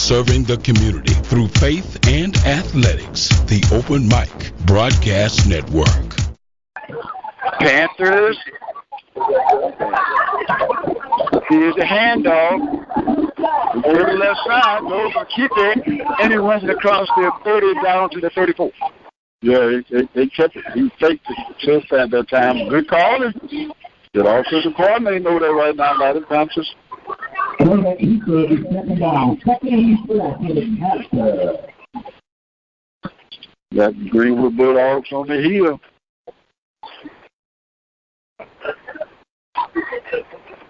serving the community through faith and athletics. The Open Mic Broadcast Network. Panthers. Here's the handoff. Over the left side, goes for kick, and he runs it across the 30 down to the 34. Yeah, they kept it. He faked it just at that time. Good calling. Good offensive coordinator know that right now, by the Panthers. Got Greenwood Bulldogs on the heel.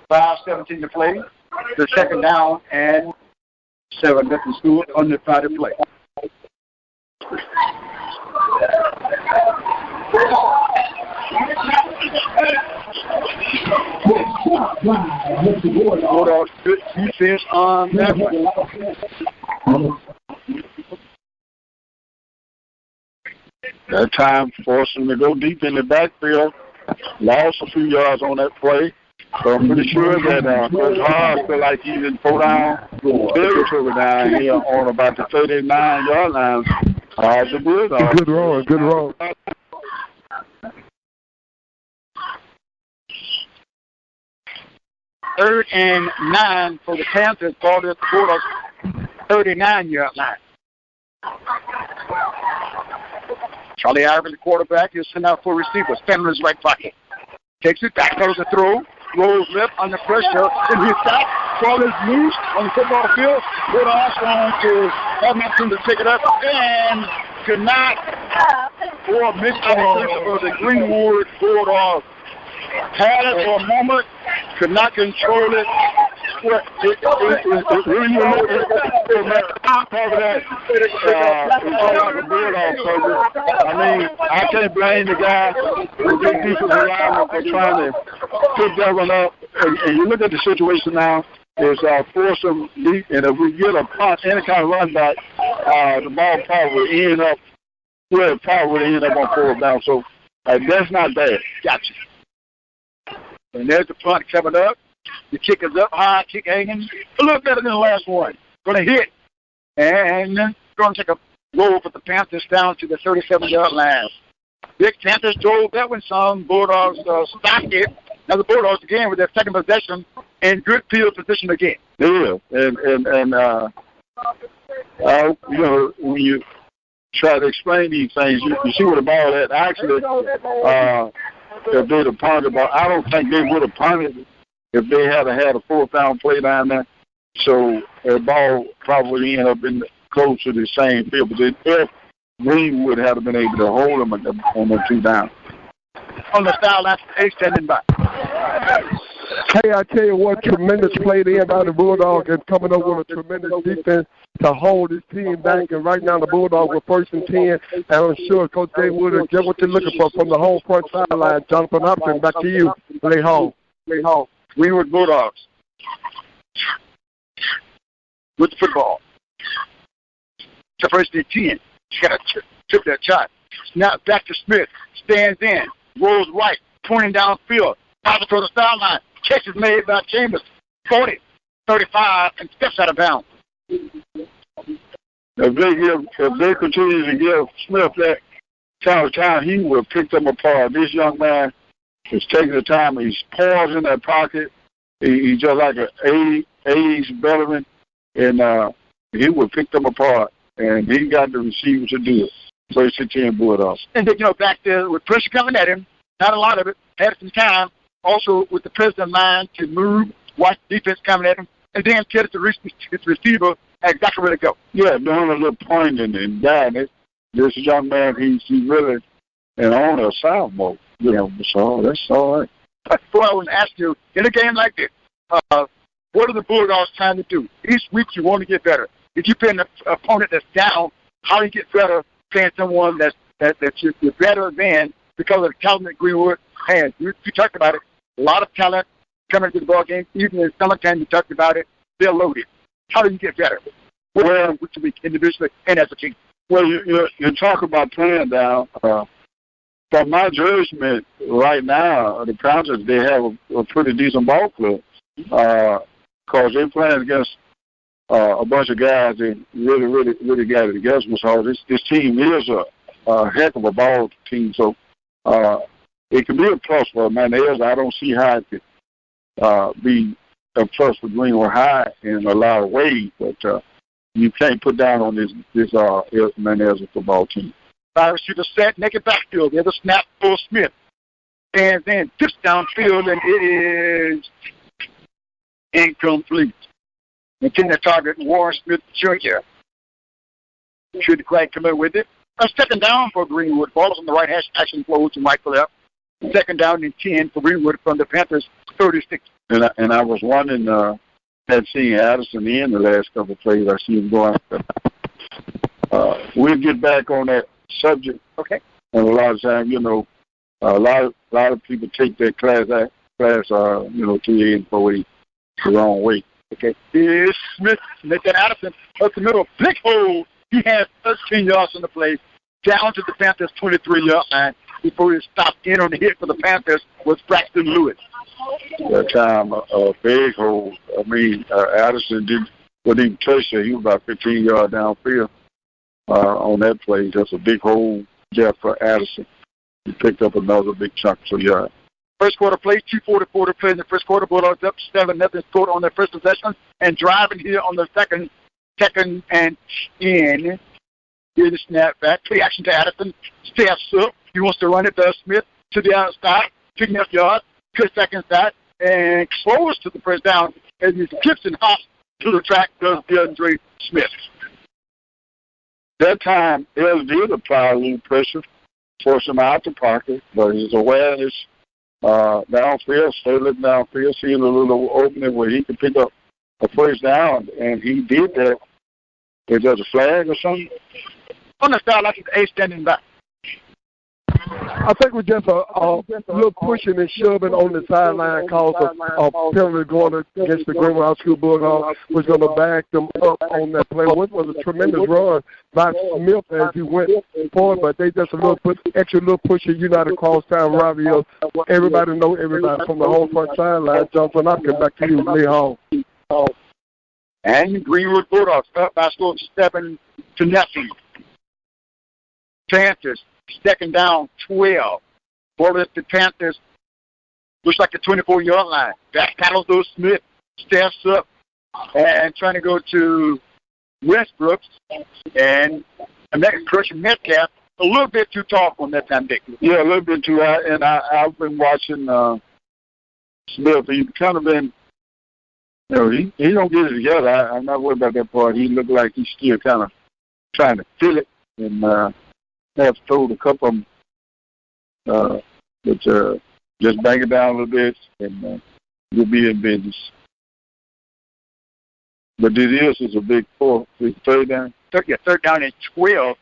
$5:17 to play. The second down and 7-0 School on the Friday play. Bulldogs good defense on that one. That time forced him to go deep in the backfield. Lost a few yards on that play. So I'm pretty sure that Coach Hart feel like he's in 4-down territory down here on about the 39-yard line. The Bulldogs. Good roll. 3rd and 9 for the Panthers. Ball at the Bulldogs 39-yard line. Charlie Ivory, the quarterback, is sent out for receivers. Fenner's right pocket. Takes it back, goes the throw. Rolls left under pressure. Then he stops. Ball is loose on the football field. Bulldogs going to Hopkins to pick it up and could not or miss for the Greenwood Bulldogs. Had it for a moment, could not control it. I can't blame the guy who did defensive lineman for trying to pick that one up. And you look at the situation now, it's force them deep, and if we get a punt, any kind of run back, the ball probably end up, on 4th down. So that's not bad. Gotcha. And there's the punt coming up. The kick is up high, kick hanging. A little better than the last one. Going to hit. And going to take a roll for the Panthers down to the 37-yard line. Big Panthers drove that one some. Bulldogs stopped it. Now the Bulldogs again with their second possession and good field position again. Yeah. And when you try to explain these things, you see where the ball at. Actually, if they'd have punted the ball, I don't think they would have punted if they had a 4th down play down there. So the ball probably ended up in close to the same field position if Greenwood had been able to hold them on the 2 down. On the sideline, standing by. Hey, I tell you what, tremendous play there by the Bulldogs and coming up with a tremendous defense to hold his team back. And right now the Bulldogs were 1st and 10. And I'm sure Coach Dave would have get what they're looking for from the home front sideline. Jonathan Hopkins, back to you. Play home. Greenwood Bulldogs with the football. The 1st and 10. She's got to tip that shot. Snap back to Smith. Stands in. Rolls right. Pointing downfield. Passes to the sideline. Catch is made by Chambers. 40, 35, and steps out of bounds. If they continue to give Smith that kind of time, he would have picked them apart. This young man is taking the time. He's paused in that pocket. He's just like an age veteran, and he would pick them apart. And he got the receiver to do it. 1st and 10 Bulldogs. And then, back there with pressure coming at him, not a lot of it, had some time. Also with the president line to move, watch defense coming at him, and then get it to reach his receiver exactly where to go. Yeah, doing a little pointing and diving. This young man, he's really an owner of sophomore. So that's all right. Before I was asked you, in a game like this, what are the Bulldogs trying to do? Each week you want to get better. If you play an opponent that's down, how do you get better playing someone that you're better than because of the talent that Greenwood has? You talked about it. A lot of talent coming to the ball game. Even in summertime, you talked about it. They're loaded. How do you get better? Well, individually and as a team. Well, you talk about playing down. From my judgment, right now, the Panthers, they have a pretty decent ball club because they're playing against a bunch of guys that really got it together. So this team is a heck of a ball team. So it can be a plus for Elzy. I don't see how it could be a plus for Greenwood High in a lot of ways, but you can't put down on this Elzy football team. Five receiver set, naked backfield. There's a snap for Smith. And then tips downfield, and it is incomplete. Intended target, Warren Smith Jr. Should quite come in with it. A second down for Greenwood. Ball is on the right hash, action flows to Michael left. Second down and 10 for Greenwood from the Panthers, 36. And I was wondering, had seen Addison in the last couple of plays. I see him going. We'll get back on that subject. Okay. And a lot of times, a lot of people take their class 2A and 4A the wrong way. Okay. Here's Smith, Nathan Addison, up the middle, big hole. He has 13 yards on the play, down to the Panthers' 23-yard line before he stopped in on the hit for the Panthers was Braxton Lewis. That time, a big hole. I mean, Addison wouldn't even touch it. He was about 15 yards downfield on that play. That's a big hole there for Addison. He picked up another big chunk of yards. First quarter play, 2:44 to play in the first quarter. Bulldogs up 7-0, scored on their first possession, and driving here on the second and 10. Here's the snap back. Play action to Addison. Steps up. He wants to run it to Smith to the outside, picking up yards, cuts back inside, and close to the first down as he skips and hops to the track, does DeAndre Smith. That time, Elzy did apply a little pressure, force him out the pocket, but his awareness downfield, stay looking downfield, seeing a little opening where he could pick up a first down, and he did that. Is that a flag or something? On the side, like he's A standing back. I think we're just a little pushing and shoving on the sideline cause of penalty going against the Greenwood High School Bulldogs was going to back them up on that play. It was a tremendous run by Smith as he went forward, but they just extra little pushing United across town rivalry. Everybody know everybody from the home front sideline. Johnson Hopkins, back to you, Lee Hall. And Greenwood Bulldogs up by score 7-0. Panthers. Second down, 12. Ball at the Panthers. Looks like the 24-yard line. Back paddles those Smith. Steps up and trying to go to Westbrook. And next Christian Metcalf, a little bit too tall on that time, Dick. Yeah, a little bit too high. And I've been watching Smith. He's kind of been, he don't get it together. I'm not worried about that part. He looked like he's still kind of trying to feel it. And have told a couple of them, but just bang it down a little bit, and we'll be in business. But this is a big third down. Third down and 12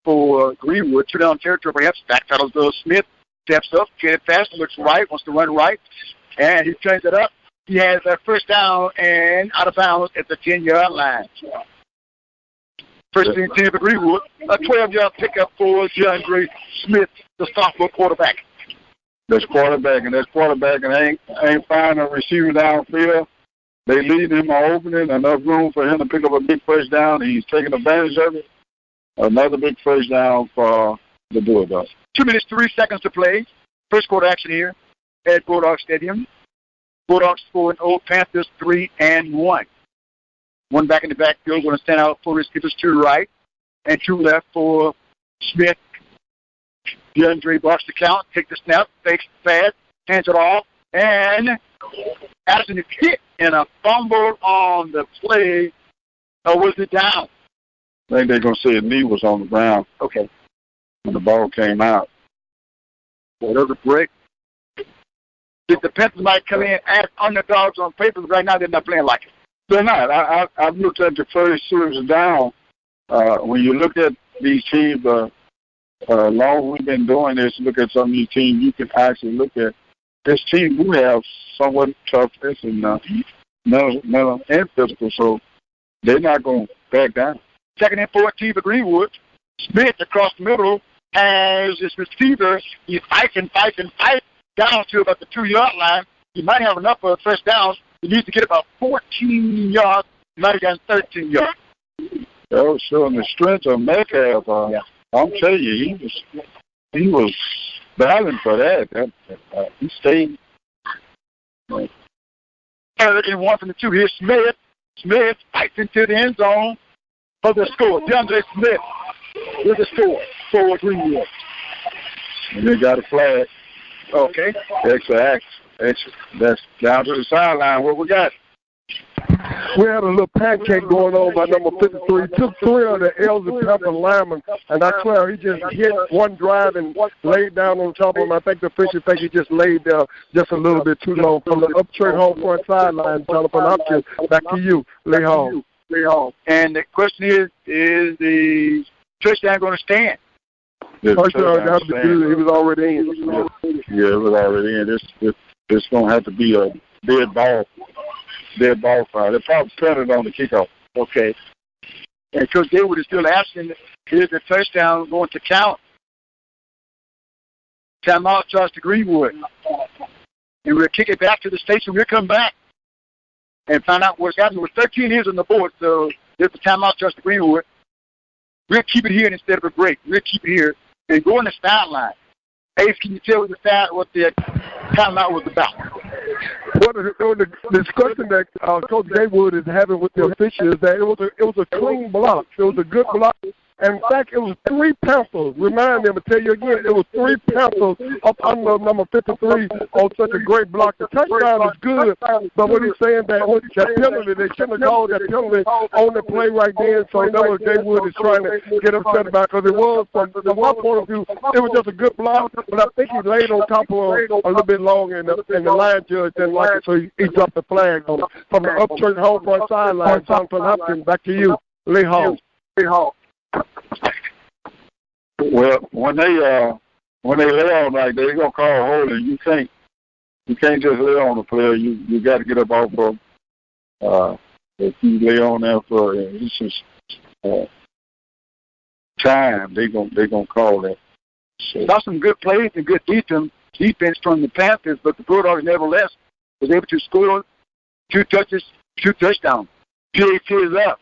for Greenwood. 2 down territory, perhaps. Back paddles goes Smith. Steps up, get it fast, looks right, wants to run right, and he turns it up. He has that first down and out of bounds at the 10-yard line. First and 10 for Greenwood. A 12-yard pickup for DeAndre Smith, the sophomore quarterback. That's quarterback, and ain't finding a receiver downfield. They leave him an opening, enough room for him to pick up a big first down. He's taking advantage of it. Another big first down for the Bulldogs. 2 minutes, 3 seconds to play. First quarter action here at Bulldog Stadium. Bulldogs 4-0, Panthers 3-1. One back in the backfield, going to stand out for receivers 2 right and 2 left for Smith. DeAndre blocks the count, takes the snap, fakes fast, hands it off, and Addison is hit in a fumble on the play. Or was it down? I think they're going to say his knee was on the ground. Okay. When the ball came out. Well, there's a break. The Panthers might come in as underdogs on paper, but right now they're not playing like it. They're not. I've looked at the first series down. When you look at these teams, long we've been doing this, look at some of these teams, you can actually look at this team who have somewhat toughness and mental and physical, so they're not going to back down. Second and 14 for Greenwood. Smith across the middle has his receiver. He's fighting down to about the 2-yard line. He might have enough for a first down. He needs to get about 14 yards Now he got 13 yards. That was showing the strength of Metcalf. I'm telling you, he was battling for that. He stayed. And 1 from the 2. Here's Smith. Smith fights into the end zone for the score. DeAndre Smith with the score for Greenwood. And they got a flag. Okay. Extra. That's down to the sideline. What we got? We had a little pancake going on by number 53. Took 3 of the Elzy Pepper linemen, and I swear he just hit one drive and laid down on top of him. I think the official think he just laid there just a little bit too long. From the uptrend home front sideline, Jonathan Hopkins, back to you, Lee Hall. And the question is the touchdown going to stand? First down got to be good. He was already in. Yeah, it was already in. It's going to have to be a dead ball foul. They probably started on the kickoff. Okay. And Coach Greenwood is still asking, here's the touchdown going to count. Timeout charge to Greenwood. And we'll kick it back to the station. We'll come back and find out what's happening. With 13 years on the board, so there's the timeout charge to Greenwood. We'll keep it here instead of a break. We'll keep it here and go on the sideline. Ace, can you tell what the timeout was about? Well, the discussion that Coach Greenwood is having with the officials is that it was a clean block. It was a good block. And in fact, it was 3 Panthers. Remind me, I'm going to tell you again, it was 3 Panthers up under number 53 on such a great block. The touchdown is good, but what he's saying that penalty, they shouldn't have called that penalty on the play right then. So that's what Greenwood is trying to get upset about, because it was, from my point of view, it was just a good block, but I think he laid on top of it a little bit long, and the line judge didn't like it, so he dropped the flag on it. From the upchurch home front sideline, Jonathan Hopkins, back to you, Lee Hall. Well, when they lay on like they're gonna call holding, you can't just lay on the player. You got to get up off of. If you lay on there for it's just time, they gonna call that. So. Saw some good plays and good defense from the Panthers, but the Bulldogs nevertheless was able to score 2 touchdowns. PAT is up.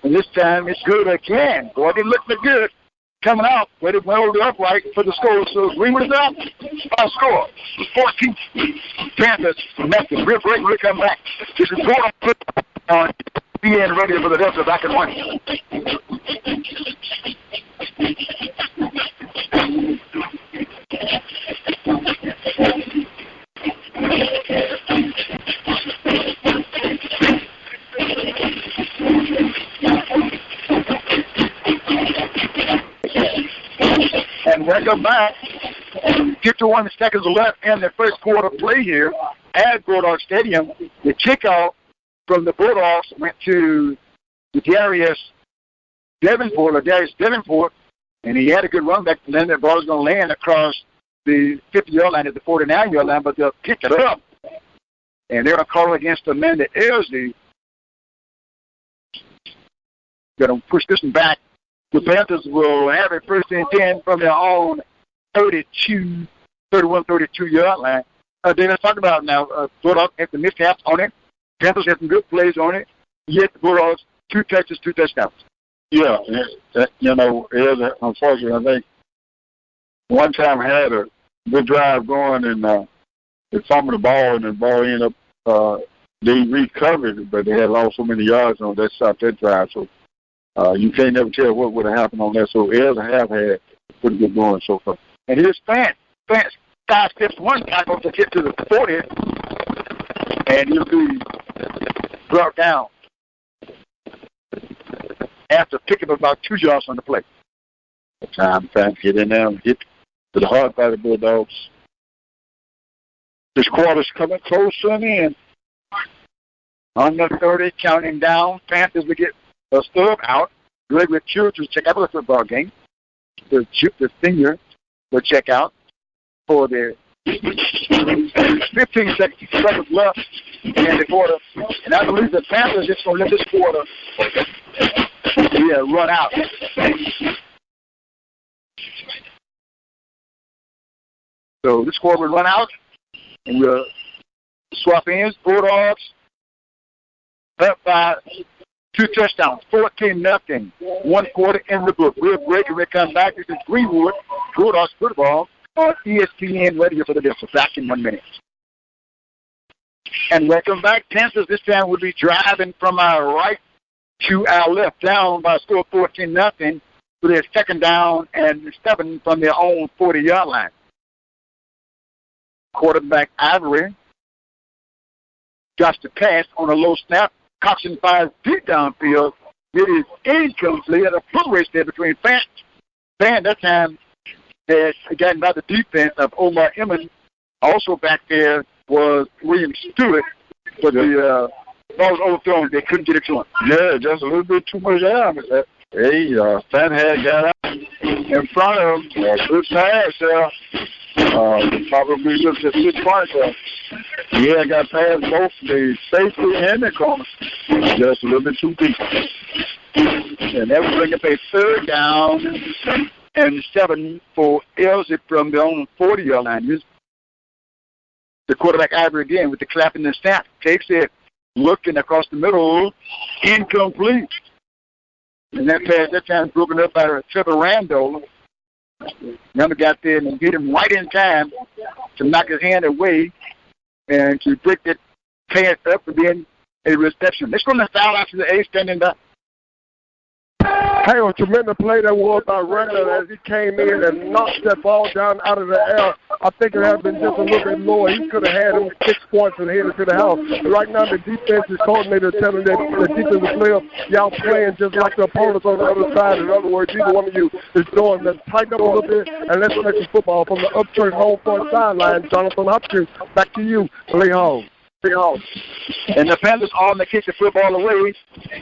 And this time it's good again. Boy, they look good coming out. But it went upright for the score. So Greenwood is up. Final score 14. Panthers. Nothing. Real break. We'll come back. This is on BN Radio for the Delta back in 1. And welcome back. 51 seconds left in the first quarter play here at Bulldog Stadium. The kickoff from the Bulldogs went to Darius Davenport, and he had a good run back. And then the ball was going to land across the 50-yard line at the 49-yard line, but they'll pick it up. And they're going to call against Amanda Elzy. Going to push this one back. The Panthers will have a 1st and 10 from their own 32-yard line. Then let's talk about now. Bulldogs had the mishaps on it. Panthers had some good plays on it. Yet the Bulldogs, 2 touches, 2 touchdowns. Yeah, unfortunately, I think one time had a good drive going and they fumbled the ball, and the ball ended up, they recovered it, but they had lost so many yards on that stopped that drive. So you can't never tell what would have happened on that. So Elzy have had pretty good going so far. And here's Fant. Fant 5 steps one guy going to get to the 40, and he'll be brought down after picking up about 2 yards on the play. Time to get in there and hit to the heart by the Bulldogs. This quarter's coming closer and in. On the 30, counting down. Panthers will get a stub out. Greg Church will check out the football game. The senior will check out for the 15 seconds left in the quarter. And I believe the Panthers just going to let this quarter run out. So this quarter will run out, and we'll swap ends. Bulldogs up by 2 touchdowns, 14-0, 1 quarter in the book. We'll break and we'll come back. This is Greenwood, Bulldogs football on ESPN Radio for the District. Back in 1 minute. And welcome back. Panthers this time will be driving from our right to our left, down by a score of 14-0 to their second down and 7 from their own 40-yard line. Quarterback Ivory got the pass on a low snap. Coxon fires deep downfield. It is incomplete at a foot race there between Fan. Fan that time has gotten by the defense of Omar Emmons. Also back there was William Stewart, but the ball was overthrown. They couldn't get it to him. Yeah, just a little bit too much time. Hey, Fan had got out in front of him. Good pass there. Probably just a 6 points. Yeah, got past both the safety and the corner. Just a little bit too deep. And that will bring up a third down and 7 for Elzy from their own 40-yard line. The quarterback Ivory again with the clap in the snap. Takes it, looking across the middle, incomplete. And that pass that time broken up by Trevor Randall. Number got there and hit him right in time to knock his hand away and to break that pass up for being a reception. Let's go to the foul out to the A standing up. Hey, a tremendous play that was by Randall as he came in and knocked that ball down out of the air. I think it had been just a little bit lower. He could have had him 6 points and headed to the house. Right now, the defensive coordinator telling that the defensive player, y'all playing just like the opponents on the other side. In other words, either one of you is doing that. Tighten up a little bit and let's play some football from the Upchurch home front sideline. Jonathan Hopkins, back to you. Play home. And the Panthers on to kick the football away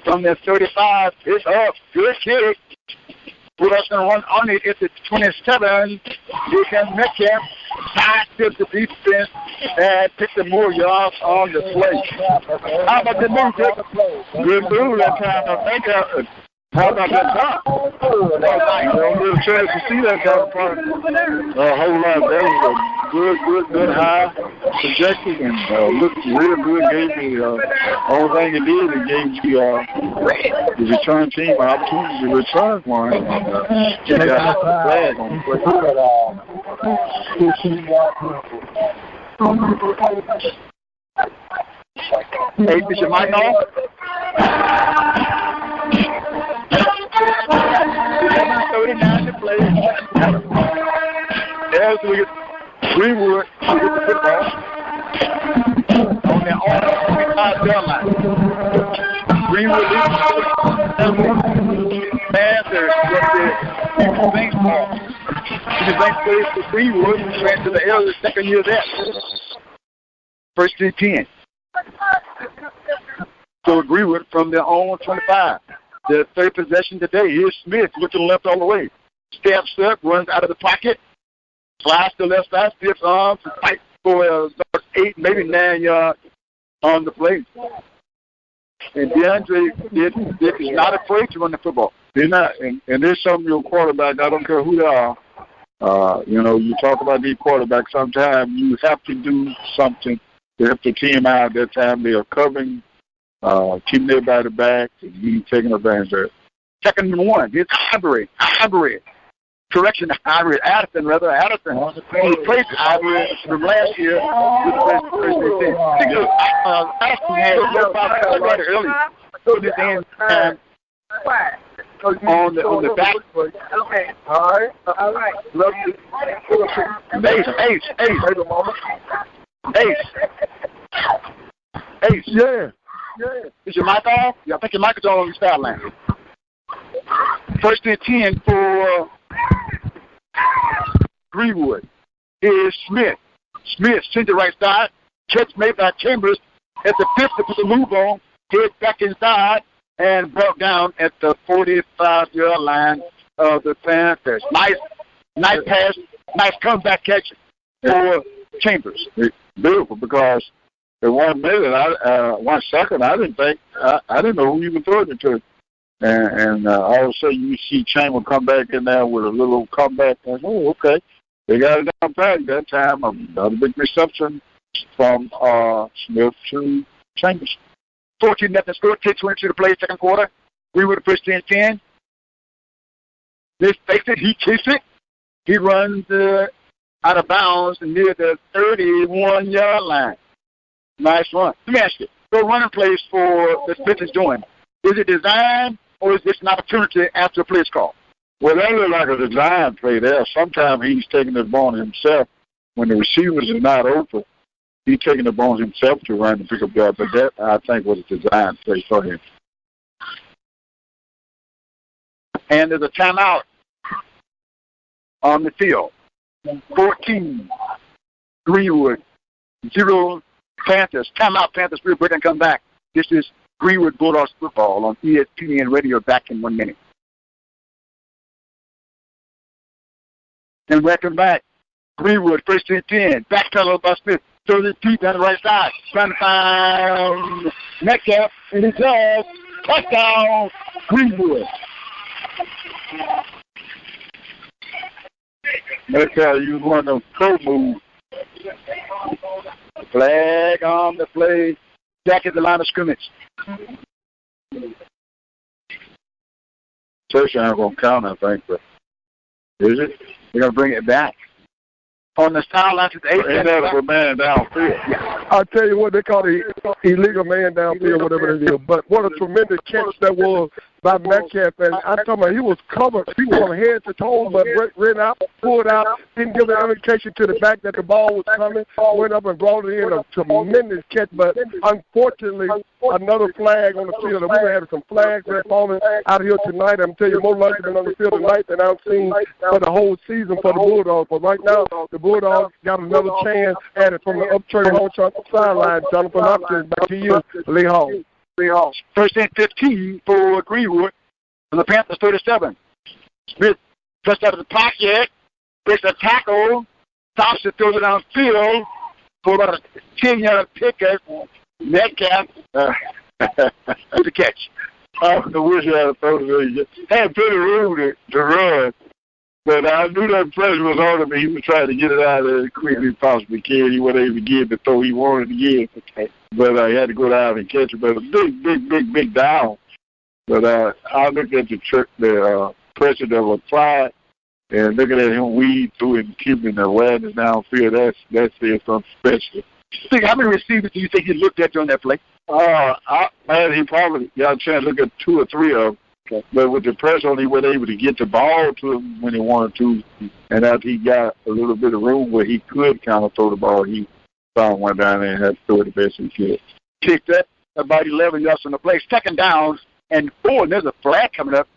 from their 35. It's up. Good kick. Bulldogs going to run on it at the 27. Here comes Metcalf. Sidesteps the defense and picks the more yards on the play. How about the move? Good move that time. I think how about that top? I don't get a chance to see that kind of part. A whole lot. That was a good high trajectory and looked real good. Gave me only thing it did, it gave you the return team an opportunity to return one. They got the flag on the play. Hey, Bishop Michael. 39 to play. As we get Greenwood to get the football on their own 25-yard line. Greenwood leads Panthers with the bank ball. The bank plays for Greenwood, who ran to the Elzy second year there. First and 10. So Greenwood from their own 25. The third possession today. Here's Smith looking left all the way. Steps up, runs out of the pocket, flies to the left side, stiffs arms, fights for 8, maybe 9 yards on the play. And DeAndre is not afraid to run the football. They're not, and there's some of your quarterbacks, I don't care who they are. You talk about these quarterbacks, sometimes you have to do something to help the team out. That time they are covering, keeping everybody back, and he's taking advantage of it. Second and 1. Here's Ivory. Correction, Ivory. Addison. He played Ivory from last year with the first Addison had early. So this end on the back. Okay. All right. Love you. Ace. Yeah. Is your mic off? Yeah, I think your mic is on the sideline. First and 10 for Greenwood. Here's Smith. Smith sends the right side. Catch made by Chambers at the 5th to put the move on. Head back inside and brought down at the 45-yard line of the Panthers. Nice pass. Nice comeback catch for Chambers. Beautiful, because in 1 minute, 1 second, I didn't know who you were throwing it to. And all of a sudden you see Chambers come back in there with a little comeback. And, okay. They got it down pat that time. Another big reception from Smith to Chambers. 14-0 score, 10-22 to play, second quarter. Greenwood first and 10. They faked it. He kicks it. He runs out of bounds near the 31-yard line. Nice run. Let me ask you, the running plays for the Smith is doing, is it designed or is this an opportunity after a play is called? Well, that looks like a design play there. Sometimes he's taking the ball himself. When the receivers are not open, he's taking the ball himself to run and pick up yards. But that, I think, was a design play for him. And there's a timeout on the field. 14, Greenwood, 0, Panthers. Timeout, Panthers. We'll break and come back. This is Greenwood Bulldogs football on ESPN Radio. Back in 1 minute. And welcome back. Greenwood, first and 10. Backpedal by Smith. Throws it deep down the right side. Trying to find Metcalf. And it's all touchdown, Greenwood. Metcalf used one of those pro moves. Flag on the play. Back at the line of scrimmage. Touchdown going to count, I think. But is it? They're going to bring it back. On the sidelines, it's 8. And that's a man downfield. Yeah. I'll tell you what, they call it illegal man downfield, whatever it is. But what a tremendous catch that was by Metcalf. And I'm talking about he was covered. He was from head to toe, but ran out, pulled out, didn't give an indication to the back that the ball was coming, went up and brought it in. A tremendous catch. But unfortunately, another flag on the field. We're going to have some flags that are falling out here tonight. I'm telling you, more likely than on the field tonight than I've seen for the whole season for the Bulldogs. But right now, the Bulldogs got another chance at it from the uptraining on the sideline. Jonathan Hopkins, back to you, Lee Hall. First and 15 for Greenwood from the Panthers 37. Smith just out of the pocket, breaks a tackle, stops it, throws it downfield for about a 10-yard pickup. Metcalf to the catch. I wish I had thrown it. Had plenty of room to run, but I knew that pressure was on him, and he was trying to get it out of there as quickly as possibly can. He wasn't able to get the throw he wanted to get, but he had to go down and catch it. But a big down. But I looked at the pressure that was applied, and looking at him weed through it and keeping the awareness downfield, that's something special. How many receivers do you think he looked at during that play? He probably got a chance to look at 2 or 3 of them. Okay. But with the pressure on, he wasn't able to get the ball to him when he wanted to. And after he got a little bit of room where he could kind of throw the ball, he found one down there and had to throw it the best he could. Kicked up about 11 yards from the play. Second down and 4, and there's a flag coming up.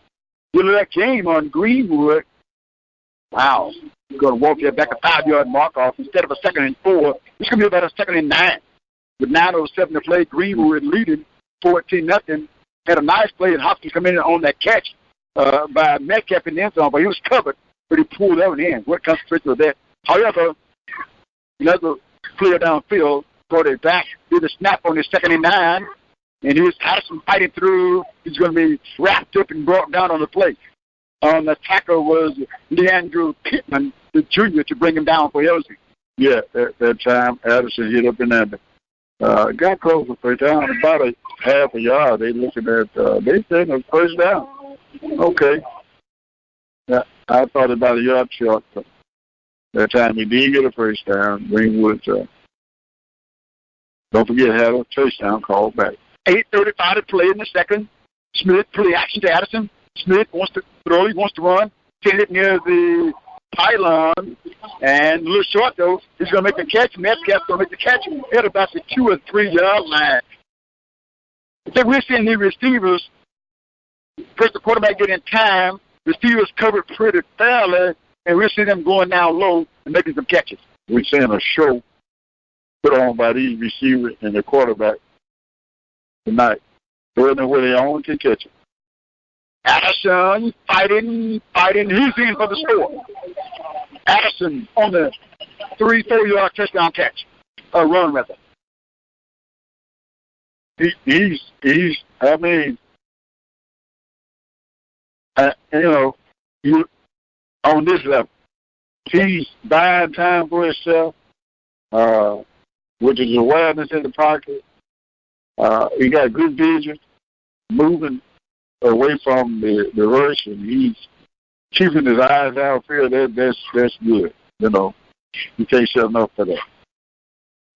Look at that game on Greenwood. Wow. He's going to walk that back a 5-yard mark off instead of a 2nd and 4. It's going to be about a 2nd and 9. With 9:07 to play, Greenwood leading 14-0. Had a nice play, and Hopkins come in on that catch by Metcalf in the end zone, but he was covered, but he pulled that one in. What concentration was that? However, another player downfield brought it back, did a snap on his 2nd and 9, and here's Addison fighting through. He's going to be wrapped up and brought down on the play. The tackle was Leandrew Pittman, the junior, to bring him down for Elzy. Yeah, that time Addison hit up in there. Got close to first down, about a half a yard. They looking at, they said it was first down. Okay. Yeah, I thought about a yard short. That time he did get a first down. Greenwood, don't forget, had a touchdown called back. 8:35 to play in the second. Smith, play action to Addison. Smith wants to throw, he wants to run. Send it near the pylon, and a little short, though. He's going to make the catch. Metcalf's going to make the catch at about the 2 or 3 yard line. I think we're seeing the receivers, first the quarterback getting time, receivers covered pretty fairly, and we're seeing them going down low and making some catches. We're seeing a show put on by these receivers and the quarterback tonight. They don't know where they own to catch it. Addison fighting. He's in for the score. Addison on the 3-4 yard touchdown catch. Run, rather. He's I mean, you on this level, he's buying time for himself, which is awareness in the pocket. He got good vision, moving away from the rush, and he's keeping his eyes outfield. That's good. You know, you can't shut enough for that.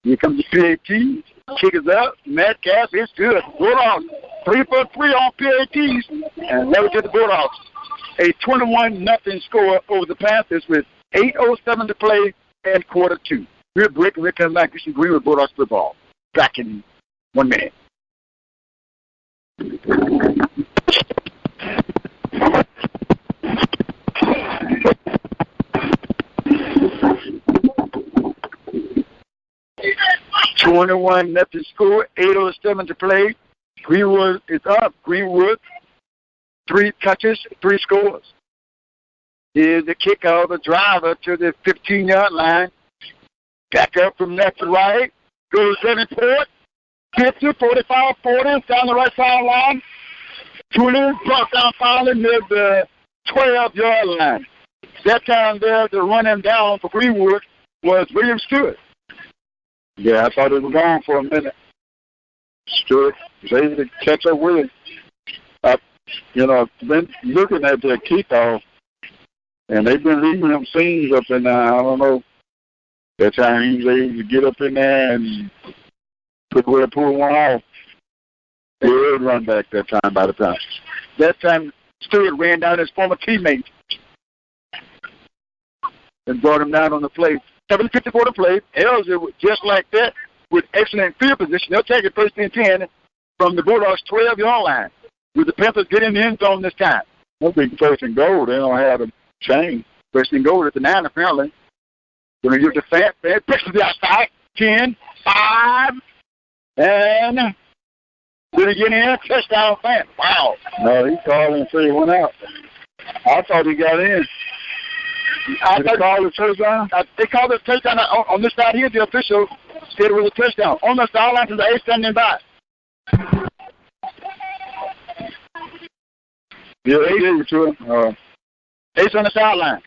Here comes the PAT. Kick is up. Metcalf is good. Bulldogs 3 for 3 on PATs, and never get the Bulldogs. A 21-0 score over the Panthers with 8:07 to play and quarter 2. We're breaking. We're coming back. This is Greenwood Bulldogs football. Back in 1 minute. 21-0 score, 8:07 to play. Greenwood is up. Greenwood, 3 touches, 3 scores. Here's the kickoff, the driver to the 15-yard line. Back up from left to right. Goes in forward. 50, 45, 40, down the right sideline. 20, brought down finally near the 12-yard line. That time there to run him down for Greenwood was William Stewart. Yeah, I thought it was gone for a minute. Stewart was able to catch up with him. Been looking at their kickoff, and they've been leaving them scenes up in there. I don't know. That time he was able to get up in there and pull one off. They would run back that time by the time. That time Stewart ran down his former teammate and brought him down on the play. 7:54 to play. Elzy, just like that, with excellent field position. They'll take it 1st and 10 from the Bulldogs' 12-yard line. With the Panthers getting in the end zone this time. That'll be 1st and goal. They don't have a chain. 1st and goal at the 9, apparently. Going to give the fat, pitch to the outside. 10, 5, and did he get in? Touchdown, fan. Wow. No, he called and said he went out. I thought he got in. Did they call the touchdown? They called it a touchdown on this side here. The official said it was a touchdown. On the sideline to the 8 standing by. Yeah, they gave it to him. Ace on the sideline.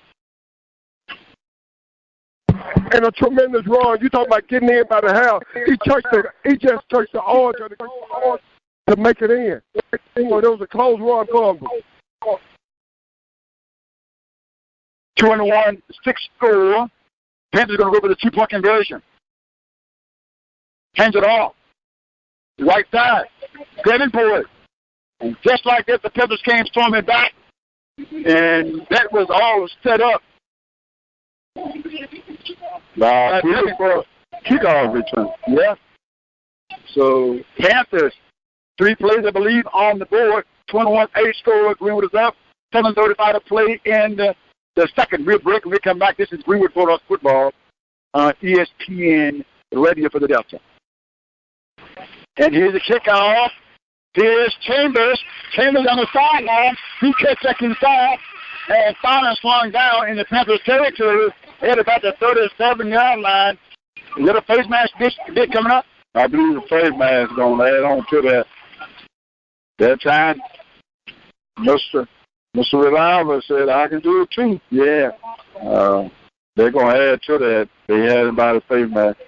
And a tremendous run. You talking about getting in by the half. He just touched the arch to make it in. So there was a close run for him. 21-6 score. Panthers going to go for the 2-point conversion. Hands it off. Right side. Greenwood. And just like that, the Panthers came storming back. And that was all set up. Kickoff return. Yeah. So Panthers, 3 plays, I believe, on the board. 21-8 score. Greenwood is up. 7:35 to play in the second. We'll break and we'll come back. This is Greenwood Bulldogs football on ESPN Radio for the Delta. And here's the kickoff. Here's Chambers. Chambers on the sideline. He cuts back inside. And finally swung down in the Panthers territory at about the 37-yard line. Is that a face mask bit coming up? I believe the face mask is going to add on to that. That time, Mr. Reliable said, I can do it too. Yeah. They're going to add to that. They had about a face mask.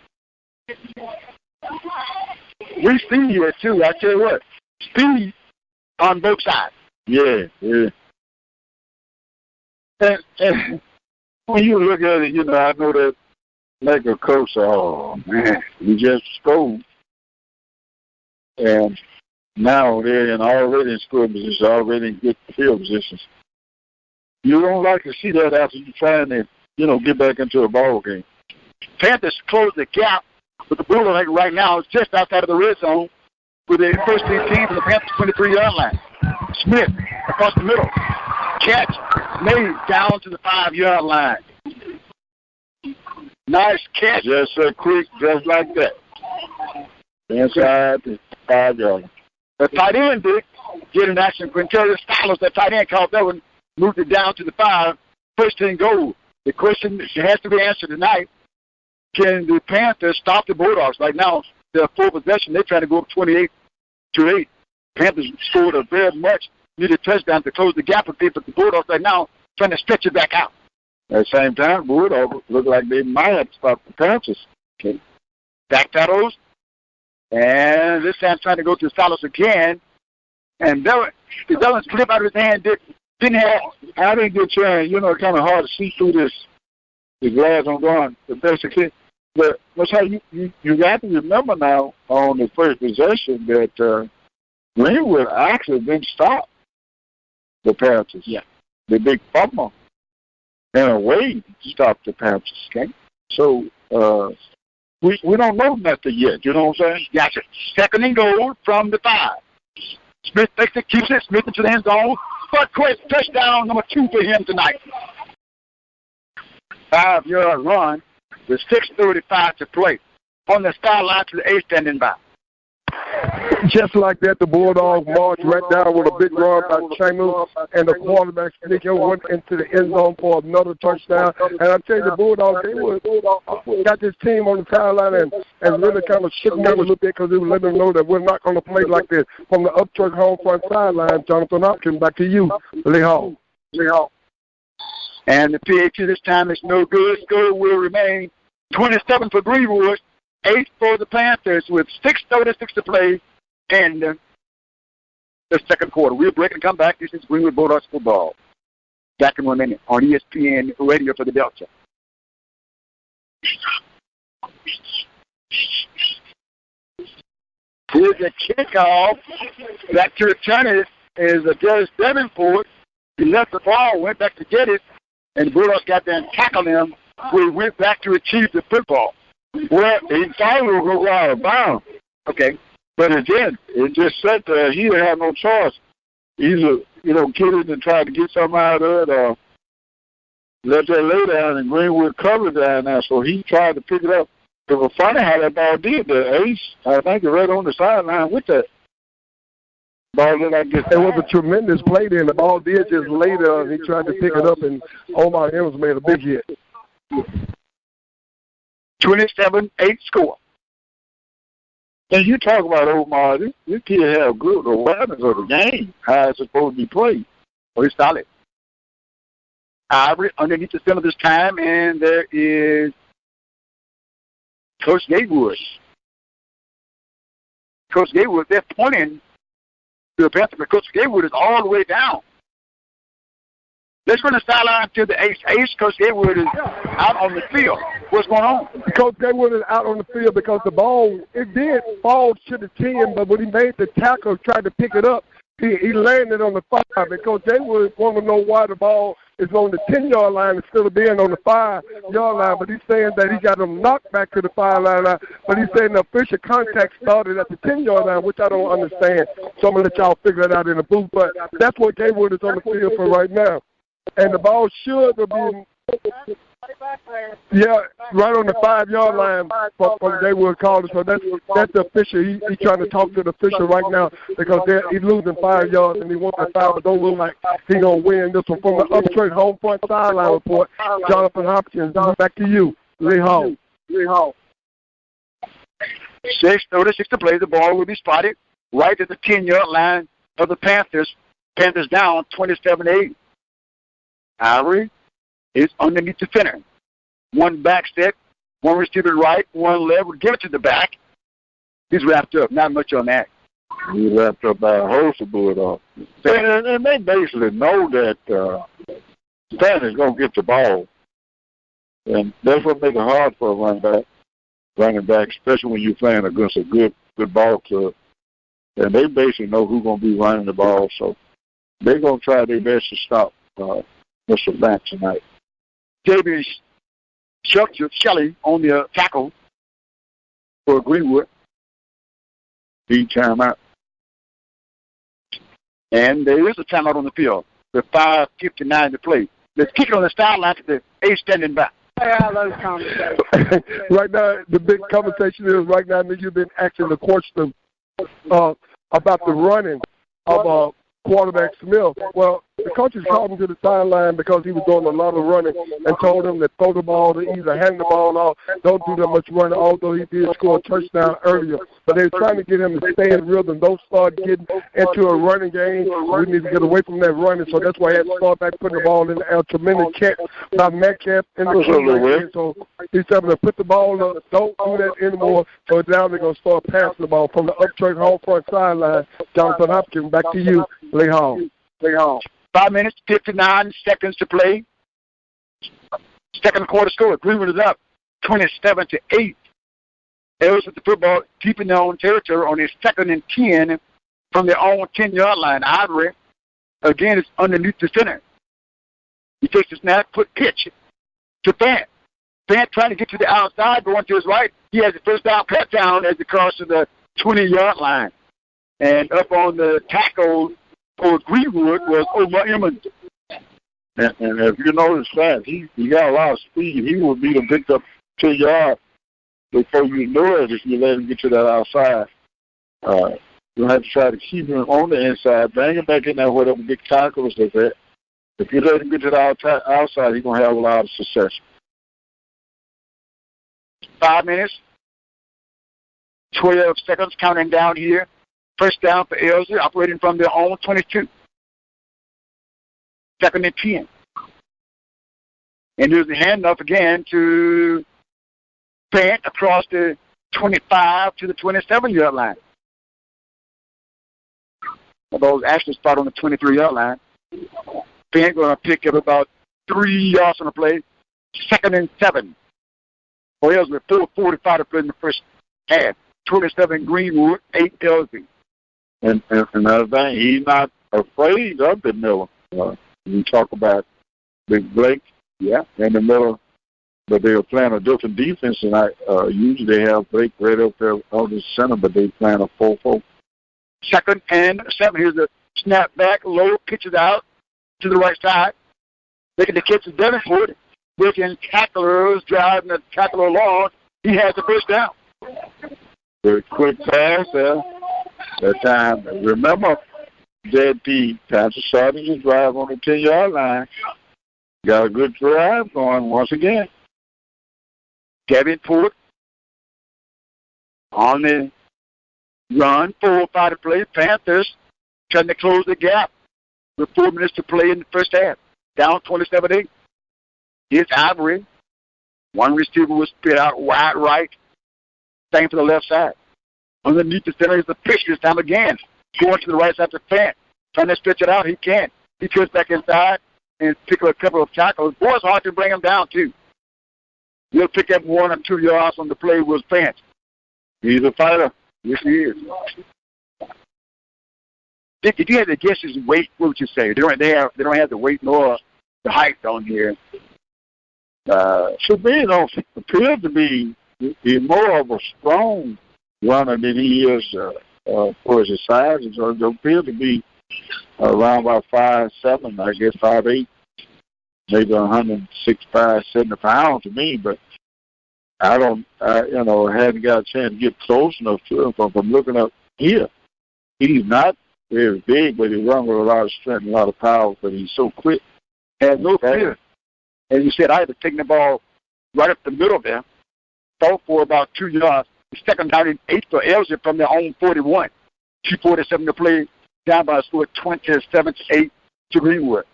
We see here too. I tell you what, speed on both sides. Yeah. And when you look at it, I know that like a coach, oh man, we just scored. And now they're already in score positions, already in good field positions. You don't like to see that after you're trying to, get back into a ball game. Panthers close the gap with the Bulldogs right now. It's just outside of the red zone with the first team from the Panthers 23-yard line. Smith across the middle. Catch made down to the 5-yard line. Nice catch. Just so quick, just like that. Inside the 5-yard. The tight end did get an action. Quintero Styles, that tight end, caught that one, moved it down to the 5. 1st and goal. The question has to be answered tonight. Can the Panthers stop the Bulldogs? Right now, they're full possession. They're trying to go up 28-8. Panthers scored a very much needed touchdown to close the gap with people. The Bulldogs right now trying to stretch it back out. At the same time, Bulldogs look like they might have to stop the Panthers. Okay. Back pedals. And this time trying to go to Salas again. And the balance slip out of his hand. Didn't have. I didn't get trying. You know, it's kind of hard to see through this glass I'm going the best I can. But that's how you got to remember now on the first possession that Greenwood actually didn't stop the Panthers. Yeah. The big fumble in a way stopped the Panthers. Okay. So we don't know nothing yet. You know what I'm saying? Gotcha. Second and goal from the 5. Smith takes it, keeps it. Smith into the end zone. But quick touchdown number 2 for him tonight. 5-yard run with 6:35 to play. On the sideline to the 8 standing by. Just like that, the Bulldogs marched right down with a big run by Chambers, and the quarterback sneaking went into the end zone for another touchdown. And I tell you, the Bulldogs, they got this team on the sideline and really kind of shook them a little bit because they were letting them know that we're not going to play like this. From the upchurch home front sideline, Jonathan Hopkins, back to you, Lee Hall. And the PAT this time is no good. Score will remain 27 for Greenwood, 8 for the Panthers with 6:36 to play in the second quarter. We'll break and come back. This is Greenwood Bulldogs football. Back in 1 minute on ESPN Radio for the Delta. Here's a kickoff. Back to return it is a Dennis Davenport. He left the ball, went back to get it, and the Bulldogs got there and tackled him. We went back to retrieve the football. Well, he thought he would go out of bounds. Okay. But it didn't. It just sat there. He didn't have no choice. Either, get it and try to get something out of it or let that lay down, and Greenwood covered down there, so he tried to pick it up. It was funny how that ball did. The ace, I think, right on the sideline with that ball. It was a tremendous play there. The ball did just lay there, and he tried to pick it up, and Omar Evans made a big hit. 27-8 score. And you talk about Omar, this kid have good awareness of the game, how it's supposed to be played. Oh, he's solid. Ivory underneath the center this time, and there is Coach Gatewood. Coach Gatewood, they're pointing to the Panthers, but Coach Gatewood is all the way down. Let's run the sideline to the ace. Ace, Coach Gatewood is out on the field. What's going on? Coach Gatewood is out on the field because the ball, it did fall to the 10, but when he made the tackle, tried to pick it up, he landed on the 5. And Coach Gatewood want to know why the ball is on the 10-yard line instead of being on the 5-yard line. But he's saying that he got him knocked back to the 5-yard line. But he's saying the official contact started at the 10-yard line, which I don't understand. So I'm going to let y'all figure it out in the booth. But that's what Gatewood is on the field for right now. And the ball should have been, right on the 5-yard line from Gatewood College. So that's the official. He's trying to talk to the official right now because he's losing 5 yards and he wants the 5, but don't look like he's going to win this one. From the uptrade home front sideline report, Jonathan Hopkins, back to you, Lee Hall. 6:36 to play. The ball will be spotted right at the 10-yard line of the Panthers. Panthers down 27-8. Ivory is underneath the center. One back step, one receiver right, one left. We'll give it to the back. He's wrapped up. Not much on that. He's wrapped up by a host of Bulldogs. And they basically know that Stanley's going to get the ball. And that's what makes it hard for a running back, especially when you're playing against a good ball club. And they basically know who's going to be running the ball. So they're going to try their best to stop Mr. Banks tonight. David Shelley on the tackle for Greenwood. Big timeout. And there is a timeout on the field. With 5:59 to play. Let's kick it on the sideline to the 8 standing back. Right now, the big conversation is right now that you've been asking the question about the running of quarterback Smith. Well, the coaches called him to the sideline because he was doing a lot of running and told him to throw the ball to either hand the ball off, don't do that much running, although he did score a touchdown earlier. But they were trying to get him to stay in rhythm. Don't start getting into a running game. We need to get away from that running. So that's why he had to start back putting the ball in the air. Tremendous catch by Metcalf in the game. So he's having to put the ball up. Don't do that anymore. So now they're going to start passing the ball from the upchurch home front sideline. Jonathan Hopkins, back to you. Lee Hall. 5 minutes, 59 seconds to play. Second quarter score. Greenwood is up 27-8. Elzy with the football deep in their own territory on his 2nd and 10 from their own 10-yard line. Ivory, again, is underneath the center. He takes the snap, pitch to Fant. Fant trying to get to the outside, going to his right. He has the first down pat down as he crosses the 20-yard line. And up on the tackle for Greenwood was Omar Emmons. And if you notice that, he got a lot of speed. He will be the picked up 2 yards before you know it if you let him get to that outside. You'll have to try to keep him on the inside, bring him back in there where the big tackles is at. If you let him get to the outside, he's going to have a lot of success. 5 minutes, 12 seconds, counting down here. First down for Elzy, operating from their own 22. 2nd and 10. And there's the handoff again to Fant across the 25 to the 27-yard line. Those actually start on the 23-yard line. Fant going to pick up about 3 yards on the play. 2nd and 7. For Elzy with 4:45 to play in the first half. 27 Greenwood, 8 Elzy. And another thing, he's not afraid of the middle. We talk about Big Blake, in the middle, but they were playing a different defense, and usually they have Blake right up there on the center, but they playing a 4-4. 2nd and 7. Here's the snap back, low, pitches out to the right side. Making the catch of Davenport. Breaking tacklers, driving the tackler along. He has the first down. Very quick pass there. That time, remember, JP, Pastor started his drive on the 10-yard line. Got a good drive going once again. Davenport on the run, 4-5 to play. Panthers trying to close the gap with 4 minutes to play in the first half. Down 27-8. Here's Ivory. One receiver was spit out wide right. Same for the left side. Underneath the center is the pitch this time again. Going to the right side to Fant. Trying to stretch it out. He can't. He goes back inside and pick up a couple of tackles. Boy, it's hard to bring him down, too. He'll pick up 1 or 2 yards on the play with Fant. He's a fighter. Yes, he is. If you had to guess his weight, what would you say? They don't have the weight nor the height on here. To me, don't appear to be more of a strong runner than he is for his size. It appears to be around about 5'7", I guess 5'8", maybe 165, 70 pounds to me. But I hadn't got a chance to get close enough to him. From looking up here, he's not very big, but he runs with a lot of strength and a lot of power. But he's so quick. Has no fear. As you said, I had to take the ball right up the middle there. Throw for about 2 yards. The 2nd down and 8 for Elzy from their own 41. 2:47 to play, down by a score of 27-8 to Greenwood.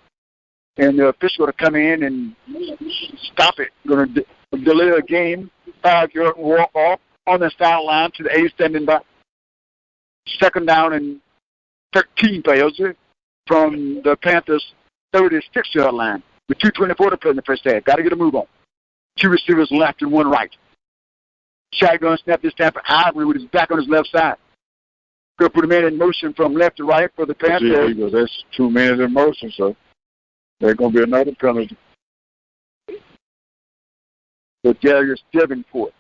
And the official to come in and stop it. Going to delay the game. 5-yard walk off on the sideline to the 8 standing by. 2nd down and 13 for Elzy from the Panthers' 36-yard line. With 2:24 to play in the first half. Got to get a move on. 2 receivers left and 1 right. Shotgun snap this time for Ivory with his back on his left side. Going to put a man in motion from left to right for the Panthers. That's 2 men in motion, so there's going to be another penalty. For Darius Davenport.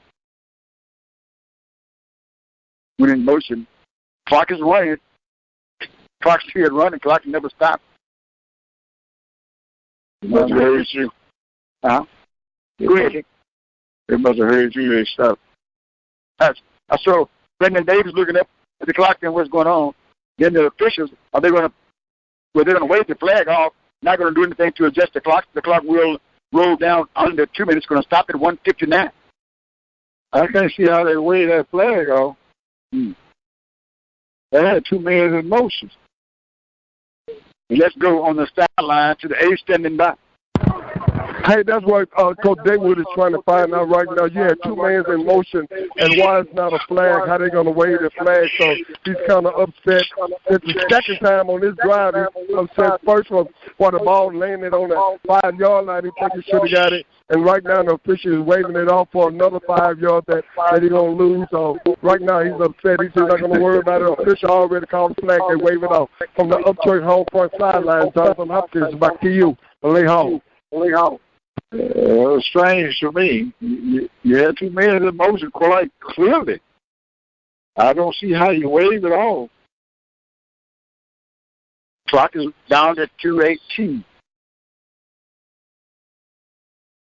When in motion, clock is running. Clock's here running. Clock never stops. It must have heard you. Go ahead. It must have heard you. They stopped. I saw Brendan Davis looking up at the clock and what's going on. Then the officials, they're going to wave the flag off not going to do anything to adjust the clock. The clock will roll down under 2 minutes. Going to stop at 1:59. I can't see how they wave that flag off. They had 2 men in motion. Let's go on the sideline to the A standing by. Hey, that's what Coach Greenwood is trying to find out right now. You had 2 men in motion, and why it's not a flag? How they going to wave the flag? So he's kind of upset. It's the second time on this drive he's upset. First one, while the ball landed on the 5-yard line, he think he should have got it. And right now the official is waving it off for another 5 yards that he's going to lose. So right now he's upset. He's not going to worry about it. The official already called the flag. They wave it off. From the Upchurch home front sideline, Jonathan Hopkins, back to you. Lee Hall. It was strange to me. You had 2 men in motion quite clearly. I don't see how you wave it off. Clock is down to 2:18.